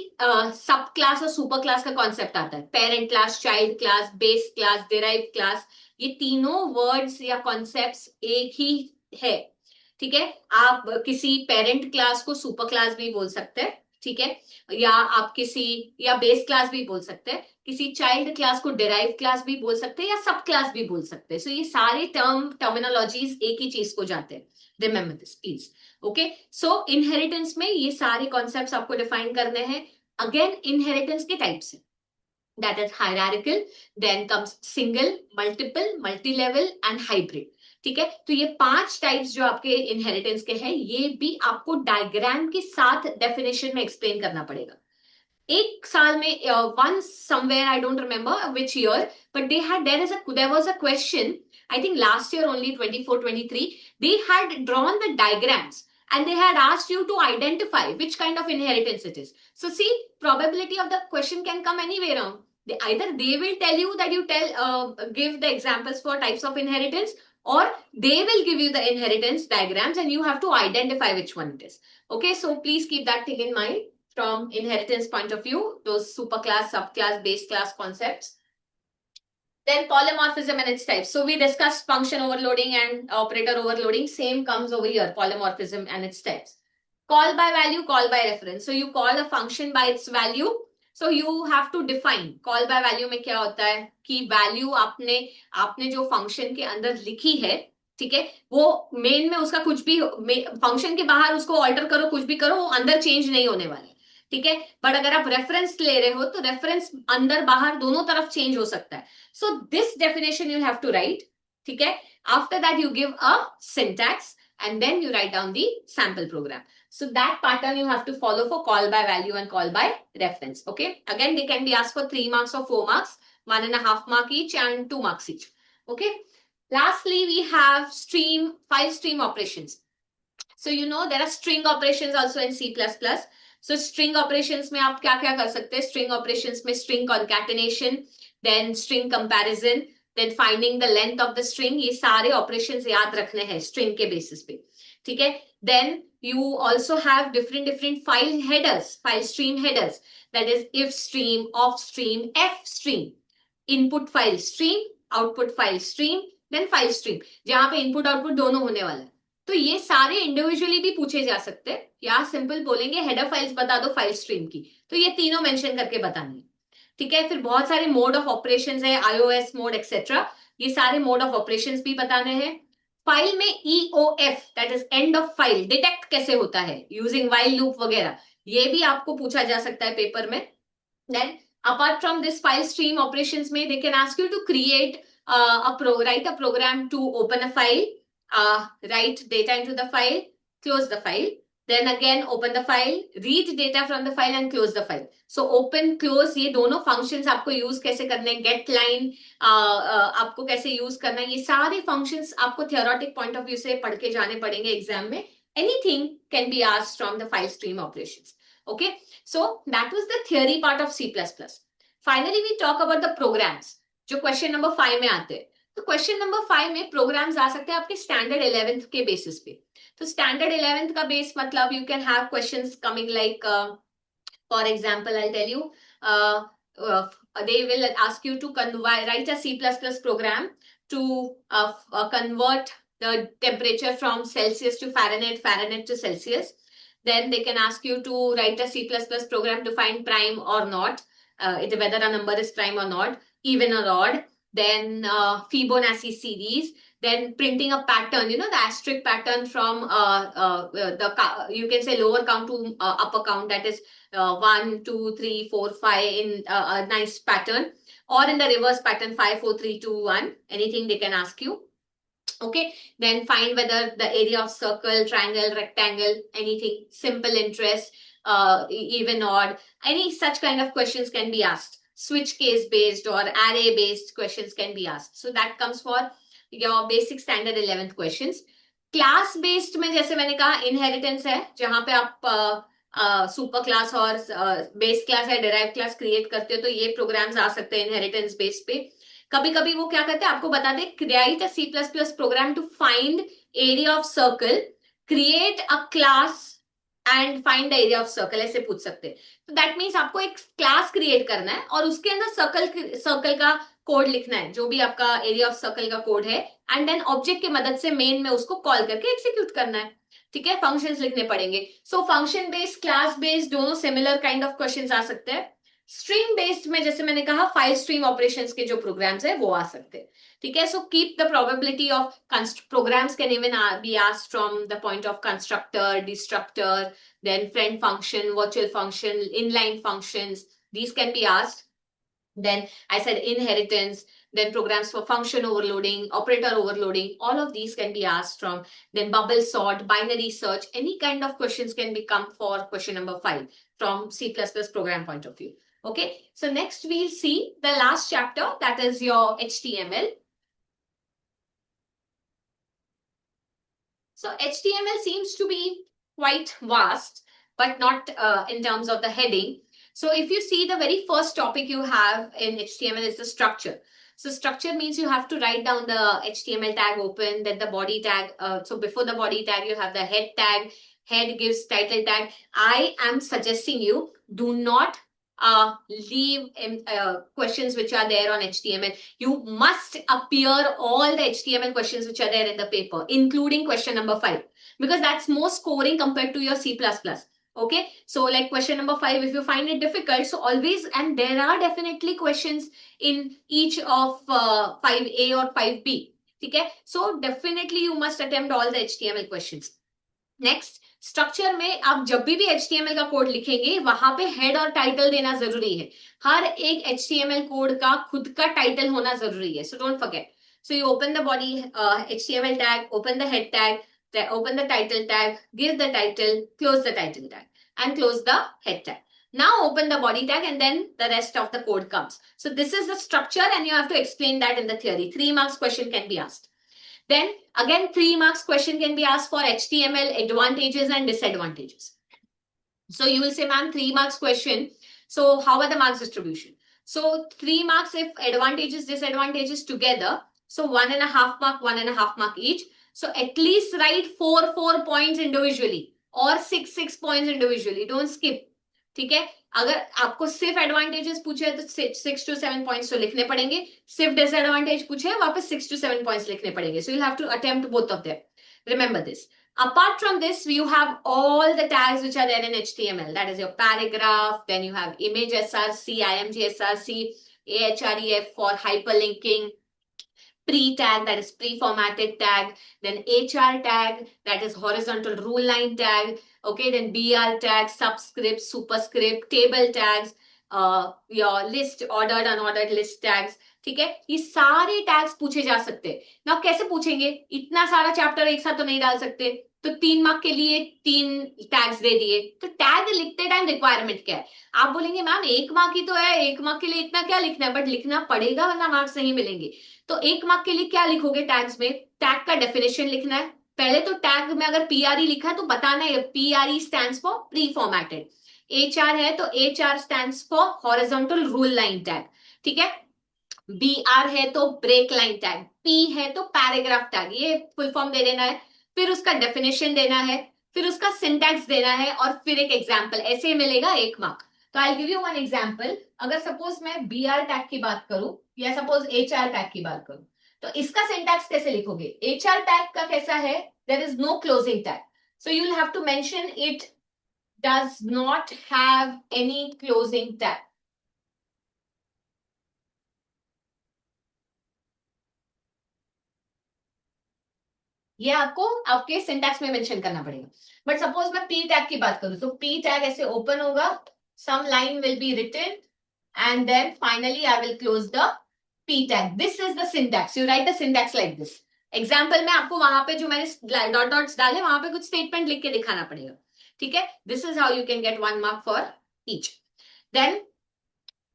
सब क्लास और सुपर क्लास का कॉन्सेप्ट आता है. Parent class, child class, base class, derived class, ये तीनों वर्ड्स या कॉन्सेप्ट्स एक ही है. ठीक है, आप किसी पेरेंट क्लास को सुपर क्लास भी बोल सकते हैं. ठीक है, या आप किसी, या बेस क्लास भी बोल सकते हैं, किसी चाइल्ड क्लास को डिराइव क्लास भी बोल सकते हैं, या सब क्लास भी बोल सकते हैं. सो ये सारे टर्मिनोलॉजीज एक ही चीज को जाते हैं. Remember this please. Okay, so inheritance में ये सारे कॉन्सेप्ट्स आपको डिफाइन करने हैं. अगेन इनहेरिटेंस के टाइप्स हैं. that is hierarchical, then comes single, multiple, multi-level and hybrid. ठीक है, तो ये 5 टाइप्स जो आपके इनहेरिटेंस के हैं, ये भी आपको डायग्राम के साथ डेफिनेशन में एक्सप्लेन करना पड़ेगा. एक साल में once somewhere, I don't remember which year, but there was a question, I think last year only, 24-23, they had drawn the diagrams and they had asked you to identify which kind of inheritance it is. So see, probability of the question can come anywhere around. Either they will tell you that you give the examples for types of inheritance, or they will give you the inheritance diagrams and you have to identify which one it is. Okay, so please keep that thing in mind from inheritance point of view, those superclass, subclass, base class concepts. Then polymorphism and its types. So we discussed function overloading and operator overloading. Same comes over here, polymorphism and its types. Call by value, call by reference. So you call a function by its value. So you have to define. Call by value में क्या होता है कि value आपने जो function के अंदर लिखी है, ठीक है, वो मेन में उसका कुछ भी फंक्शन के बाहर उसको ऑल्टर करो, कुछ भी करो, वो अंदर चेंज नहीं होने वाला है. ठीक है, बट अगर आप रेफरेंस ले रहे हो तो रेफरेंस अंदर बाहर दोनों तरफ चेंज हो सकता है. So this definition you have to write. ठीक है, after that you give a syntax and then you write down the sample program. So that pattern you have to follow for call by value and call by reference. Okay, again they can be asked for 3 marks or 4 marks, 1.5 mark each and 2 marks each. Okay, lastly we have file stream operations. So you know there are string operations also in C++. So string operations में आप क्या क्या कर सकते हैं? String operations में string concatenation, then string comparison, then finding the length of the string. ये सारे operations याद रखने हैं string के basis पे. ठीक है, then you also have different file headers, file stream headers. That is if stream, off stream, f stream, input file stream, output file stream, then file stream, जहां पे input output दोनों होने वाला है. तो ये सारे इंडिविजुअली भी पूछे जा सकते हैं, या सिंपल बोलेंगे हेडर फाइल्स बता दो फाइल स्ट्रीम की, तो ये तीनों मेंशन करके बतानी है. ठीक है, फिर बहुत सारे मोड ऑफ ऑपरेशंस है, आईओएस मोड एक्सेट्रा, ये सारे मोड ऑफ ऑपरेशंस भी बताने हैं. फाइल में EOF that is end of file detect कैसे होता है यूजिंग व्हाइल लूप वगैरह, ये भी आपको पूछा जा सकता है पेपर में. Then apart from this file stream operations में they can ask you to create write a program to open a file, write data into the file, close the file, then again open the file, read data from the file and close the file. So open close ये दोनों functions आपको use कैसे करने हैं, get line आपको कैसे use करना है, ये सारे functions आपको theoretic point of view से पढ़ के जाने पड़ेंगे एग्जाम में. Anything can be asked from the file stream operations. Okay, so that was the theory part of C++. Finally we talk about the programs जो question number 5 में आते हैं. तो क्वेश्चन नंबर 5 में प्रोग्राम्स आ सकते हैं आपके स्टैंडर्ड 11th के बेसिस पे. तो स्टैंडर्ड 11th का बेस मतलब you can have questions coming like for example I tell you they will ask you to write a C++ program to convert the temperature from Celsius to Fahrenheit, Fahrenheit to Celsius. Then they can ask you to write a C++ program to find prime or not, whether a number is prime or not, even or odd. Then Fibonacci series, then printing a pattern, you know, the asterisk pattern from you can say lower count to upper count, that is 1, 2, 3, 4, 5 in a nice pattern, or in the reverse pattern 5, 4, 3, 2, 1, anything they can ask you. Okay, then find whether the area of circle, triangle, rectangle, anything, simple interest, even odd, any such kind of questions can be asked. Switch case based or array based questions can be asked. So that comes for your basic standard 11th questions. Class based में जैसे मैंने कहा inheritance है, जहां पे आप super class और base class या डिराइव क्लास क्रिएट करते हो, तो ये प्रोग्राम्स आ सकते हैं इनहेरिटेंस बेस पे. कभी कभी वो क्या करते हैं आपको बता दे, create a C++ program to find area of circle, create a class and find the area of circle, ऐसे पूछ सकते हैं. तो दैट मीन्स आपको एक क्लास क्रिएट करना है और उसके अंदर सर्कल का कोड लिखना है, जो भी आपका एरिया ऑफ सर्कल का कोड है, एंड देन ऑब्जेक्ट की मदद से मेन में उसको कॉल करके एग्जीक्यूट करना है. ठीक है, फंक्शंस लिखने पड़ेंगे. So function based, class based, दोनों सिमिलर काइंड ऑफ क्वेश्चंस आ सकते हैं. स्ट्रिंग बेस्ड में जैसे मैंने कहा फाइल स्ट्रीम ऑपरेशंस के जो प्रोग्राम्स है वो आ सकते हैं. ठीक है, so keep the probability of programs can even be asked from the point of constructor, destructor, then friend function, virtual function, inline functions, these can be asked. Then I said inheritance, then programs for function overloading, operator overloading, all of these can be asked from. Then bubble sort, binary search, any kind of questions can become for question number 5 from C++ program point of view. Okay, so next we'll see the last chapter, that is your HTML. So HTML seems to be quite vast, but not in terms of the heading. So if you see, the very first topic you have in HTML is the structure. So structure means you have to write down the HTML tag open, then the body tag. So before the body tag, you have the head tag. Head gives title tag. I am suggesting you do not leave questions which are there on HTML. You must appear all the HTML questions which are there in the paper, including question number 5, because that's more scoring compared to your C++. Okay, so like question number 5, if you find it difficult, so always, and there are definitely questions in each of 5A or 5B. Okay, so definitely you must attempt all the HTML questions. Next, structure में आप जब भी HTML का code लिखेंगे वहां पे head और title देना जरूरी है. हर एक HTML कोड का खुद का टाइटल होना जरूरी है. So don't forget. So you open the body HTML tag, open the head tag, open the title tag, give the title, close the title tag, and close the head tag. Now open the body tag, and then the rest of the code comes. So this is the structure, and you have to explain that in the theory. 3 marks question can be asked. Then again, 3 marks question can be asked for HTML advantages and disadvantages. So you will say, ma'am, 3 marks question. So how are the marks distribution? So 3 marks if advantages, disadvantages together. So 1.5 mark, 1.5 mark each. So at least write 4 points individually or 6 points individually. Don't skip. ठीक है, अगर आपको सिर्फ advantages पूछे तो 6 to 7 points तो लिखने पड़ेंगे. सिर्फ डिसएडवांटेज पूछे वापस 6 to 7 पॉइंट्स लिखने पड़ेंगे. So you have to attempt both of them. Remember this. Apart from this, you have all the tags which are there in HTML. That is your paragraph. Then you have image SRC, IMG SRC, AHREF for hyperlinking, pre-tag, that is pre-formatted tag, then HR tag, that is horizontal rule line tag, okay, then BR tag, subscript, superscript, table tags, your list, ordered, unordered list tags. ठीक है, ये सारे tags पूछे जा सकते हैं ना. कैसे पूछेंगे, इतना सारा चैप्टर एक साथ तो नहीं डाल सकते. तो 3 मार्क के लिए 3 टैग्स दे दिए. तो टैग लिखते टाइम रिक्वायरमेंट क्या है? आप बोलेंगे मैम 1 मार्क ही तो है, 1 मार्क के लिए इतना क्या लिखना है? बट लिखना पड़ेगा वरना मार्क्स नहीं मिलेंगे. तो 1 मार्क के लिए क्या लिखोगे टैग्स में? टैग का डेफिनेशन लिखना है. पहले तो टैग में अगर पीआरई लिखा है तो बताना है PRE stands for preformatted. HR है तो HR stands for horizontal rule line tag. ठीक है, BR है तो ब्रेक लाइन टैग, P है तो पैराग्राफ टैग. ये फुल फॉर्म दे देना है, फिर उसका डेफिनेशन देना है, फिर उसका सिंटैक्स देना है और फिर एक एग्जांपल. ऐसे मिलेगा 1 मार्क. तो I give you one example. अगर सपोज मैं BR टैग की बात करूं या सपोज HR टैग की बात करूं, तो इसका सिंटैक्स कैसे लिखोगे? HR टैग का कैसा है? There is no closing tag. So you will have to mention it does not have any closing tag. ये आपको आपके सिंटैक्स में मेंशन करना पड़ेगा. बट सपोज मैं पी टैग की बात करूं तो पी टैग ऐसे ओपन होगा, some line will be written and then finally I will close the p tag. This is the syntax. You write the syntax like this. Example में आपको वहां पे जो मैंने डॉट डॉट्स डाले वहां पे कुछ स्टेटमेंट लिख के दिखाना पड़ेगा. ठीक है, this is how you can get 1 mark for each. Then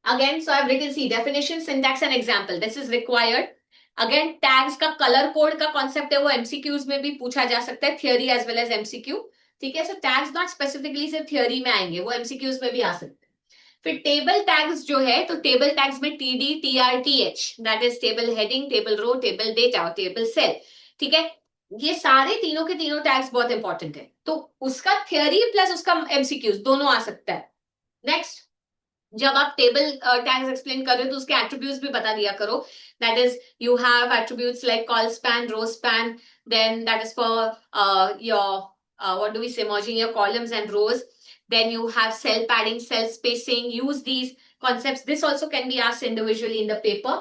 again, so I have written C definition, syntax and example. This is required. Again tags का कलर कोड का कॉन्सेप्ट है, वो एमसीक्यूज में भी पूछा जा सकता है, theory as well as MCQ. ठीक है, सो टैग्स नॉट स्पेसिफिकली सिर्फ थियोरी में आएंगे, वो एमसीक्यूज में भी आ सकते हैं. फिर टेबल टैग्स जो है, तो टेबल टैग्स में TD TRTH, that is table heading, table row, table data और टेबल सेल. ठीक है, ये सारे तीनों के तीनों टैग्स बहुत इंपॉर्टेंट है. तो उसका थियोरी प्लस उसका एमसीक्यूज दोनों आ सकता है. नेक्स्ट, जब आप टेबल टैग्स एक्सप्लेन कर रहे हो तो उसके एट्रीब्यूट्स भी बता दिया करो. That is you have attributes like colspan, rowspan, then that is for your what do we say, merging your columns and rows. Then you have cell padding, cell spacing. Use these concepts. This also can be asked individually in the paper.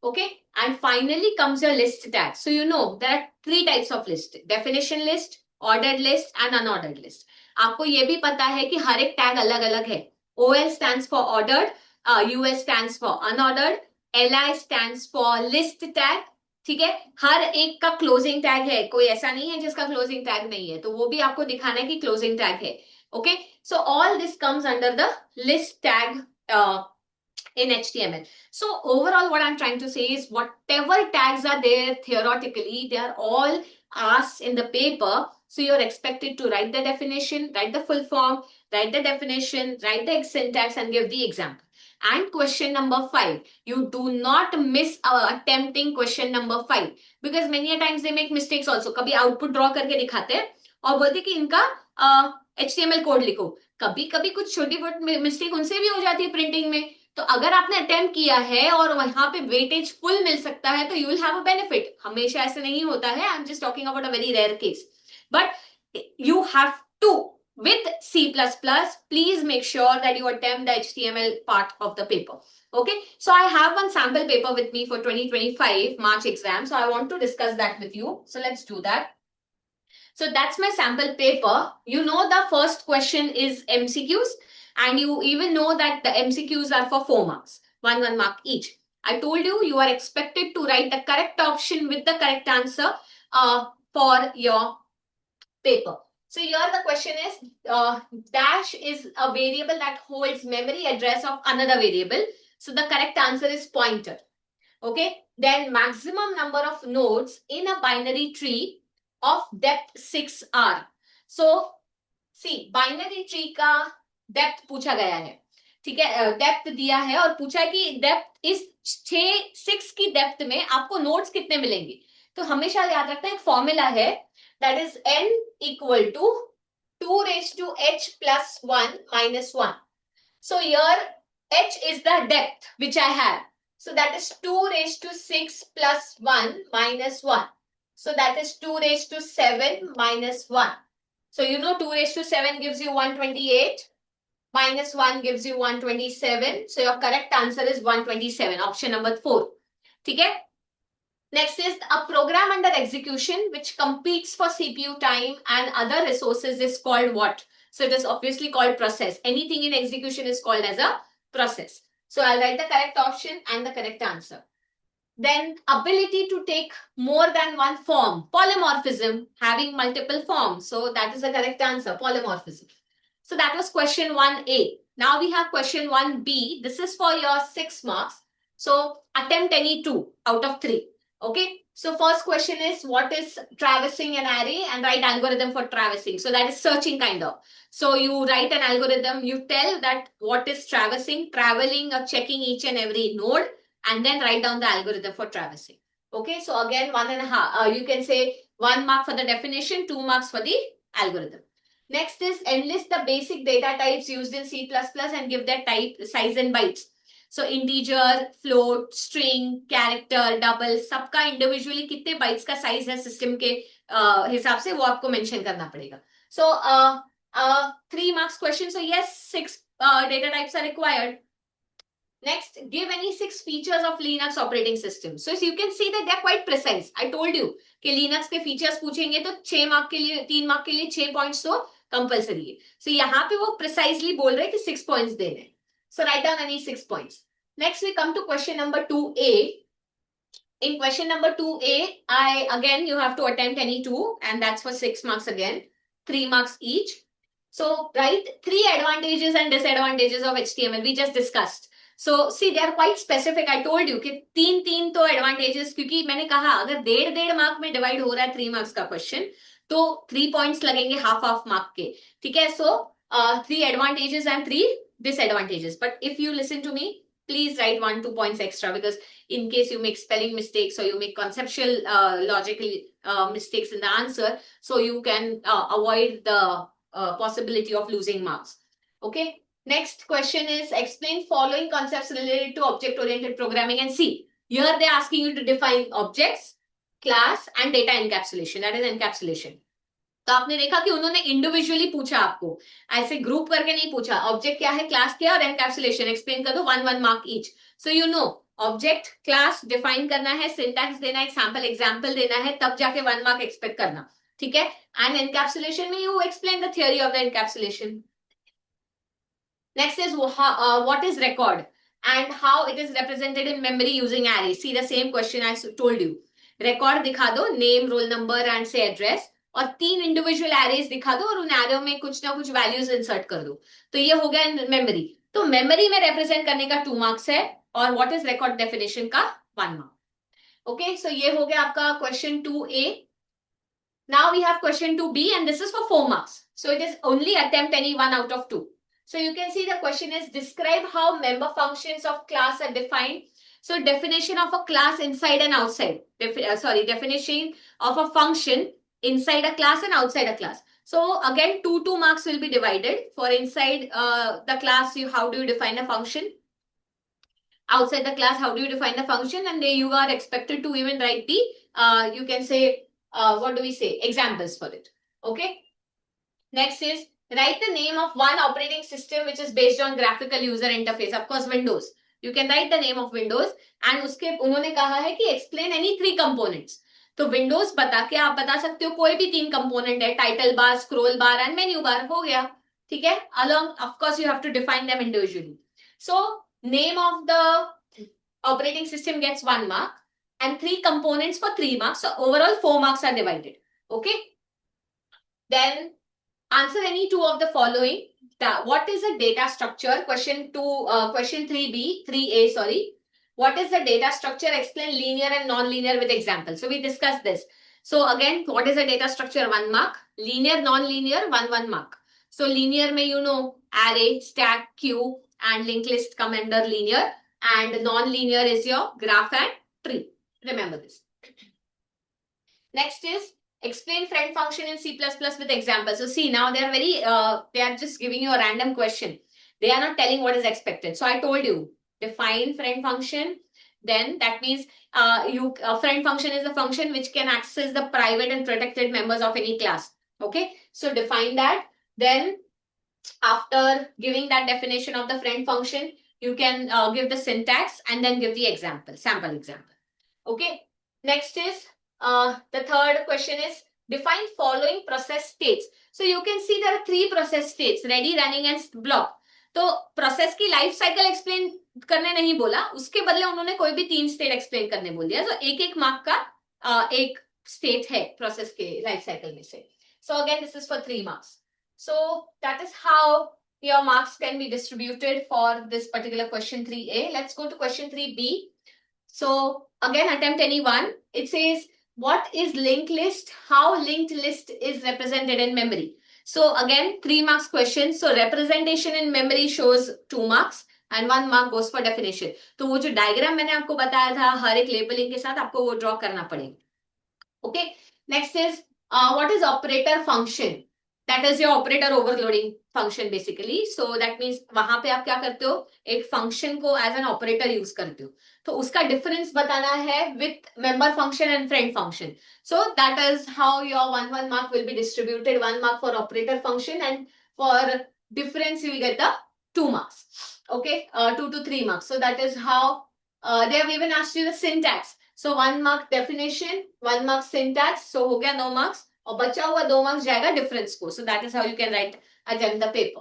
Okay. And finally comes your list tag. So you know there are 3 types of list: definition list, ordered list and unordered list. आपको ये भी पता है कि हर एक tag अलग अलग है. OL stands for ordered, US stands for unordered, LI stands for list tag. ठीक है, हर एक का क्लोजिंग टैग है, कोई ऐसा नहीं है जिसका क्लोजिंग टैग नहीं है, तो वो भी आपको दिखाना है कि क्लोजिंग टैग है. Okay, so all this comes under the list tag in HTML. So overall what I'm trying to say is whatever tags are there theoretically, they are all asked in the paper. So you're expected to write the definition, write the full form, write the definition, write the syntax and give the example. And question number 5, you do not miss attempting question number 5 because many a times they make mistakes also. कभी output draw करके दिखाते हैं और बोलते कि इनका HTML code लिखो. कभी कभी कुछ छोटी बहुत मिस्टेक उनसे भी हो जाती है प्रिंटिंग में. तो अगर आपने अटेम्प्ट किया है और वहां पे वेटेज फुल मिल सकता है तो you will have a benefit. हमेशा ऐसे नहीं होता है, I am just talking about a very rare case, but you have to with C++, please make sure that you attempt the HTML part of the paper. Okay, so I have one sample paper with me for 2025 March exam, so I want to discuss that with you. So let's do that. So that's my sample paper. You know the first question is MCQs, and you even know that the MCQs are for 4 marks, 1 mark each. I told you you are expected to write the correct option with the correct answer for your paper. So here the question is, dash is a variable that holds memory address of another variable. So the correct answer is pointer. Okay, then maximum number of nodes in a binary tree of depth 6 are. So see, binary tree का depth पूछा गया है, ठीक है, depth दिया है और पूछा है कि डेप्थ इस 6 की डेप्थ में आपको नोड्स कितने मिलेंगे. तो हमेशा याद रखना एक फॉर्मूला है, that is n equal to 2 raised to h plus 1 minus 1. So here h is the depth which I have. So that is 2 raised to 6 plus 1 minus 1. So that is 2 raised to 7 minus 1. So you know 2 raised to 7 gives you 128. Minus 1 gives you 127. So your correct answer is 127. Option number 4. Okay? Next is a program under execution which competes for CPU time and other resources is called what? So it is obviously called process. Anything in execution is called as a process. So I'll write the correct option and the correct answer. Then ability to take more than one form. Polymorphism, having multiple forms. So that is the correct answer, polymorphism. So that was question 1A. Now we have question 1B. This is for your 6 marks. So attempt any 2 out of 3. Okay. So first question is, what is traversing an array, and write algorithm for traversing. So that is searching kind of. So you write an algorithm, you tell that what is traversing, traveling or checking each and every node, and then write down the algorithm for traversing. Okay. So again, 1.5. You can say 1 mark for the definition, 2 marks for the algorithm. Next is enlist the basic data types used in C++ and give their type, size in bytes. So integer, float, string, character, double, सबका individually कितने bytes का size है system के हिसाब से वो आपको mention करना पड़ेगा. So 3 marks question. So yes, 6 data types are required. Next, give any 6 features of Linux operating system. So you can see that they are quite precise. I told you कि Linux के features पूछेंगे तो 6 mark के लिए 3 mark के लिए 6 points तो compulsory है. So यहाँ पे वो precisely बोल रहे हैं कि 6 points दे रहे हैं. So write down any 6 points. Next we come to question number 2A. In question number 2A, again you have to attempt any 2 and that's for 6 marks again. 3 marks each. So write 3 advantages and disadvantages of HTML. We just discussed. So see, they are quite specific. I told you कि 3 तो advantages, क्योंकि मैंने कहा अगर 1.5 mark में divide हो रहा है 3 मार्क्स का क्वेश्चन तो 3 पॉइंट्स लगेंगे हाफ मार्क के. ठीक है. So 3 advantages and 3 disadvantages. But if you listen to me, please write 1-2 points extra, because in case you make spelling mistakes or you make conceptual logical mistakes in the answer, so you can avoid the possibility of losing marks. Okay. Next question is, explain following concepts related to object-oriented programming. And see, here they're asking you to define objects, class and data encapsulation. That is encapsulation. तो आपने देखा कि उन्होंने individually पूछा, आपको ऐसे group करके नहीं पूछा. ऑब्जेक्ट क्या है, क्लास क्या है और एनकैप्सुलेशन एक्सप्लेन कर दो, 1 mark each. So you know object class define करना है, सिंटैक्स देना है, एग्जांपल देना है, तब जाके 1 मार्क एक्सपेक्ट करना. ठीक है. एंड एनकैप्सुलेशन में you explain the theory of the encapsulation. Next is what is record. and how it is represented in memory using array. See the same question I told you. Record दिखा दो, name, roll number and say address, और 3 individual arrays दिखा दो और उन arrow में कुछ ना कुछ वैल्यूज इंसर्ट कर दो. तो ये हो गया मेमोरी. तो मेमोरी में रिप्रेजेंट करने का 2 मार्क्स है और व्हाट इज रिकॉर्ड डेफिनेशन का 1 मार्क. ओके, सो ये हो गया आपका question 2A. Now we have question 2B and this is for 4 marks. So it is only attempt any one out of 2. So you can see the question is describe how member functions of class are defined. So definition of a class inside and outside. Definition of a function inside a class and outside a class. So again 2 marks will be divided. For inside the class, how do you define a function? Outside the class, how do you define the function? And then you are expected to even write the, you can say, what do we say? Examples for it. Okay. Next is write the name of one operating system which is based on graphical user interface. Of course, Windows. You can write the name of Windows and उसके उन्होंने कहा है कि explain any 3 components. तो Windows बता के आप बता सकते हो कोई भी 3 component है, title bar, scroll bar and menu bar, हो गया. ठीक है. Along, of course, you have to define them individually. So name of the operating system gets 1 mark and 3 components for 3 marks. So overall 4 marks are divided. Okay. Then answer any 2 of the following. What is a data structure? Question 3A, sorry. What is the data structure? Explain linear and non-linear with examples. So we discussed this. So again, what is a data structure? 1 mark. Linear, non-linear, 1 mark. So linear may array, stack, queue and linked list come under linear, and non-linear is your graph and tree. Remember this. Next is explain friend function in C++ with examples. So see, now they are just giving you a random question. They are not telling what is expected. So I told you, define friend function. Then that means friend function is a function which can access the private and protected members of any class. Okay, so define that. Then after giving that definition of the friend function, you can give the syntax and then give the example, sample example. Okay, next is the third question is define following process states. So you can see there are 3 process states, ready, running and block. तो process की life cycle explain करने नहीं बोला, उसके बदले उन्होंने कोई भी 3 स्टेट एक्सप्लेन करने बोल दिया. तो एक मार्क का एक स्टेट है प्रोसेस के लाइफ साइकिल में से. So again this is for 3 marks. So that is how your marks can be distributed for this particular question 3A. Let's go to question 3B. So again, attempt any one. It says, what is linked list? How linked list is represented in memory? So again, 3 marks question. So representation in memory shows 2 marks and 1 mark goes for definition. तो वो जो diagram मैंने आपको बताया था हर एक labelling के साथ आपको वो ड्रॉ करना पड़ेगा. Okay. Next is what is operator function? That is your operator overloading function basically. So that means वहां पे आप क्या करते हो, एक function को as an operator यूज करते हो. तो उसका difference बताना है with member function and friend function. So that is how your 1 mark will be distributed. 1 mark for operator function and for difference you will get the 2 marks. Okay, 2 to 3 marks. So that is how they have even asked you the syntax. So 1 mark definition, 1 mark syntax. So हो गया 9 marks. और बचा हुआ 2 marks जाएगा difference को. So that is how you can write attempt the paper.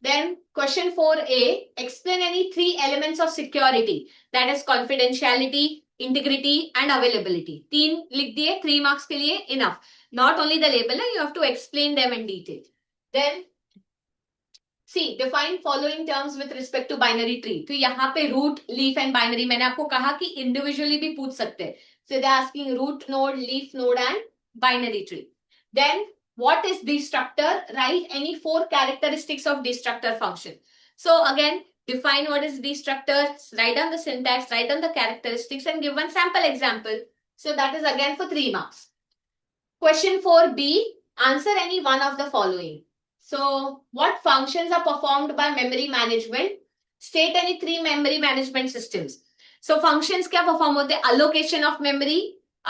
Then question 4A, explain any 3 elements of security. That is confidentiality, integrity and availability. 3 लिख दिए 3 marks के लिए, enough. Not only the label, you have to explain them in detail. Then C define following terms with respect to binary tree. तो यहाँ पे root, leaf and binary मैंने आपको कहा कि इंडिविजुअली भी पूछ सकते हैं. So they are asking root node, leaf node and binary tree. Then what is destructor? Write any 4 characteristics of destructor function. So again, define what is destructor, write down the syntax, write down the characteristics and give one sample example. So that is again for 3 marks. Question 4B, answer any one of the following. So what functions are performed by memory management? State any 3 memory management systems. So functions क्या perform होते हैं? Allocation of memory,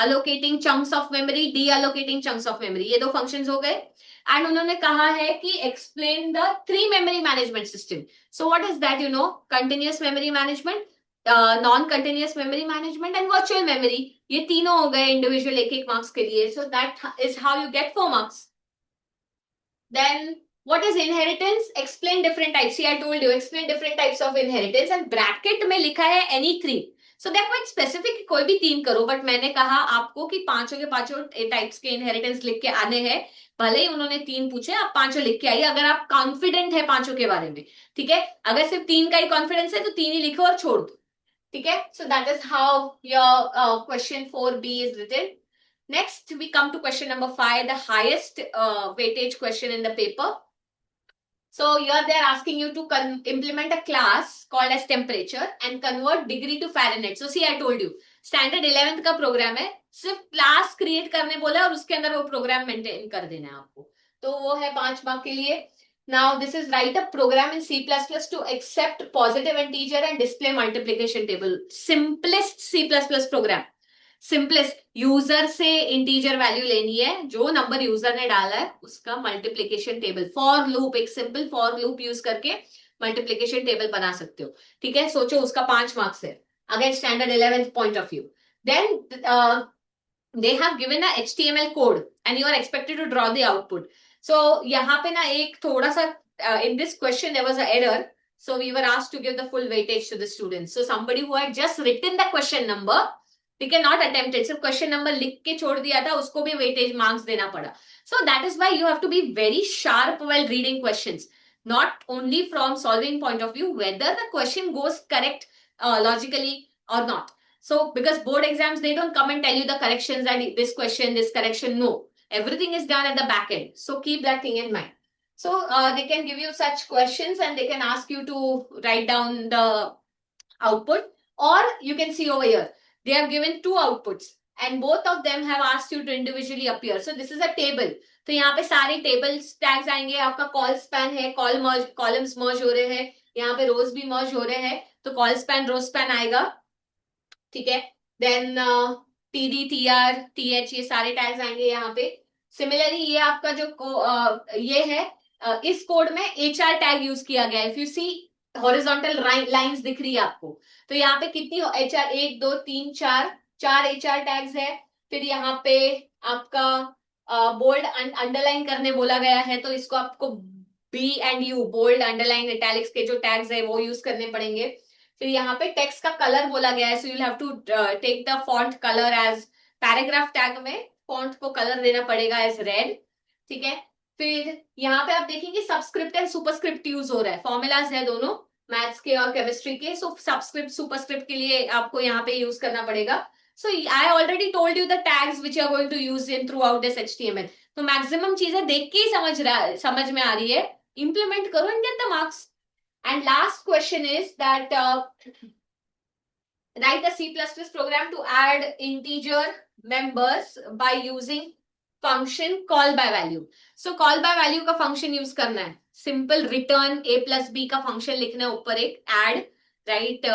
allocating chunks of memory, deallocating chunks of memory. ये 2 functions हो गए. And उन्होंने कहा है कि explain the 3 memory management system. So what is that? Continuous memory management, non-continuous memory management and virtual memory. ये तीनों हो गए individual एक marks के लिए. So that is how you get 4 marks. Then What is inheritance? Explain different types. See, I told you, explain different types of inheritance. And bracket में लिखा है any three. So they are quite specific. कोई भी तीन करो, but मैंने कहा आपको कि पांचों के पांचों टाइप्स के इनहेरिटेंस लिख के आने हैं. भले ही उन्होंने तीन पूछे, आप पांचों लिख के आइए अगर आप कॉन्फिडेंट है पांचों के बारे में. ठीक है, अगर सिर्फ तीन का ही कॉन्फिडेंस है तो तीन ही लिखो और छोड़ दो. ठीक है, so that is how your question 4B is written. Next, we come to question number 5, the highest weightage question in the paper. So here they are asking you to implement a class called as temperature and convert degree to Fahrenheit. So see, I told you, standard 11th का program है, सिर्फ class create करने बोला और उसके अंदर वो program maintain कर देना है आपको. तो वो है 5 मार्क के लिए. Now this is write a program in C++ to accept positive integer and display multiplication table. Simplest C++ program. Simplest. User से इंटीजर वैल्यू लेनी है, जो नंबर यूजर ने डाला है उसका मल्टीप्लीकेशन टेबल. फॉर लूप, एक सिंपल फॉर लूप यूज करके मल्टीप्लीकेशन टेबल बना सकते हो. ठीक है, सोचो उसका 5 मार्क्स है. Again standard 11th point of view. Then they have given a HTML code and you are expected to draw the output. So यहाँ पे ना एक थोड़ा सा in this question there was an error, so we were asked to give the full weightage to the students. So somebody who had just written the question number, ठीक है, not attempted, सिर्फ question number लिख के छोड़ दिया था, उसको भी वेटेज मार्क्स देना पड़ा. So that is why you have to be very sharp while reading questions, not only from solving point of view whether the question goes correct logically or not. So because board exams, they don't come and tell you the corrections and this question, this correction, no, everything is done at the back end. So keep that thing in mind. So they can give you such questions and they can ask you to write down the output, or you can see over here they have given two outputs and both of them have asked you to individually appear. So this is a table. तो यहाँ पे सारे tables tags आएंगे. आपका call span है, call मर्ज, columns मर्ज हो रहे हैं, यहाँ पे रोज भी मर्ज हो रहे हैं, तो कॉल स्पैन रोज स्पैन आएगा. ठीक है, देन TD TR TH ये सारे टैग्स आएंगे यहाँ पे. सिमिलरली ये आपका जो ये है, इस कोड में HR टैग यूज किया गया है. If you see horizontal lines दिख रही है आपको, तो यहाँ पे कितनी HR, 1 2 3 4 HR टैग्स है. फिर यहाँ पे आपका बोल्ड अंडरलाइन करने बोला गया है, तो इसको आपको B and U, bold underline italics के जो टैग्स है वो यूज करने पड़ेंगे. फिर यहाँ पे टेक्स्ट का कलर बोला गया है, so you have to take the font colour as, paragraph tag में फॉन्ट को कलर देना पड़ेगा एज रेड. ठीक है, फिर यहाँ पे आप देखेंगे सबस्क्रिप्ट एंड सुपरस्क्रिप्ट यूज हो रहा है. फॉर्मूलाज है दोनों, मैथ्स के और केमिस्ट्री के. सो सबस्क्रिप्ट सुपरस्क्रिप्ट के लिए आपको यहाँ पे यूज करना पड़ेगा. So I already told you the tags which you are going to use in throughout this HTML. तो मैक्सिमम चीजें देख के ही समझ में आ रही है. इंप्लीमेंट करो and get the marks. And last question is that write a C++ program to add integer members by using function call by value. So call by value का function use करना है. Simple return a plus b का function लिखना है ऊपर एक add, right?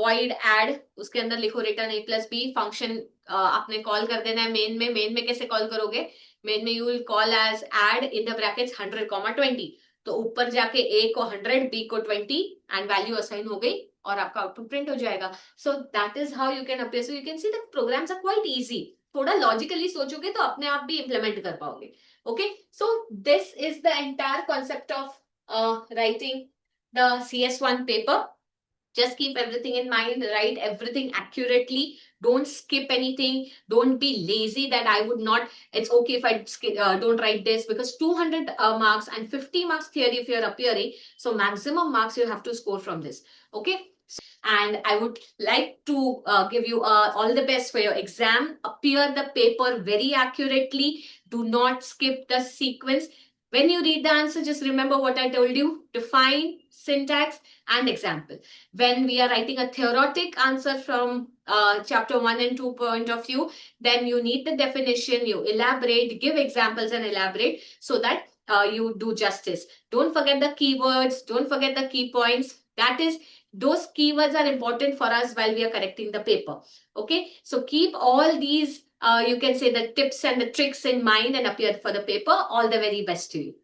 void add, उसके अंदर लिखो return a plus b. function आपने call कर देना है main में. main में कैसे call करोगे? main में you will call as add in the brackets 100,20. तो ऊपर जाके a को 100, b को 20 एंड वैल्यू असाइन हो गई और आपका आउटपुट प्रिंट हो जाएगा. So that is how you can appear. So you can see that programs are quite easy. थोड़ा लॉजिकली सोचोगे तो अपने आप भी इंप्लीमेंट कर पाओगे. Okay, so this is the entire concept of writing the CS1 paper. Just keep everything in mind, write everything accurately. Don't skip anything. Don't be lazy that I would not, it's okay if I don't write this, because 200 marks and 50 marks theory if you're appearing. So maximum marks you have to score from this. Okay. And I would like to give you all the best for your exam. Appear the paper very accurately. Do not skip the sequence. When you read the answer, just remember what I told you. Define, syntax, and example. When we are writing a theoretic answer from chapter 1 and 2 point of view, then you need the definition, you elaborate, give examples and elaborate so that you do justice. Don't forget the keywords, don't forget the key points. That is, those keywords are important for us while we are correcting the paper. Okay, so keep all these, you can say, the tips and the tricks in mind and appear for the paper. All the very best to you.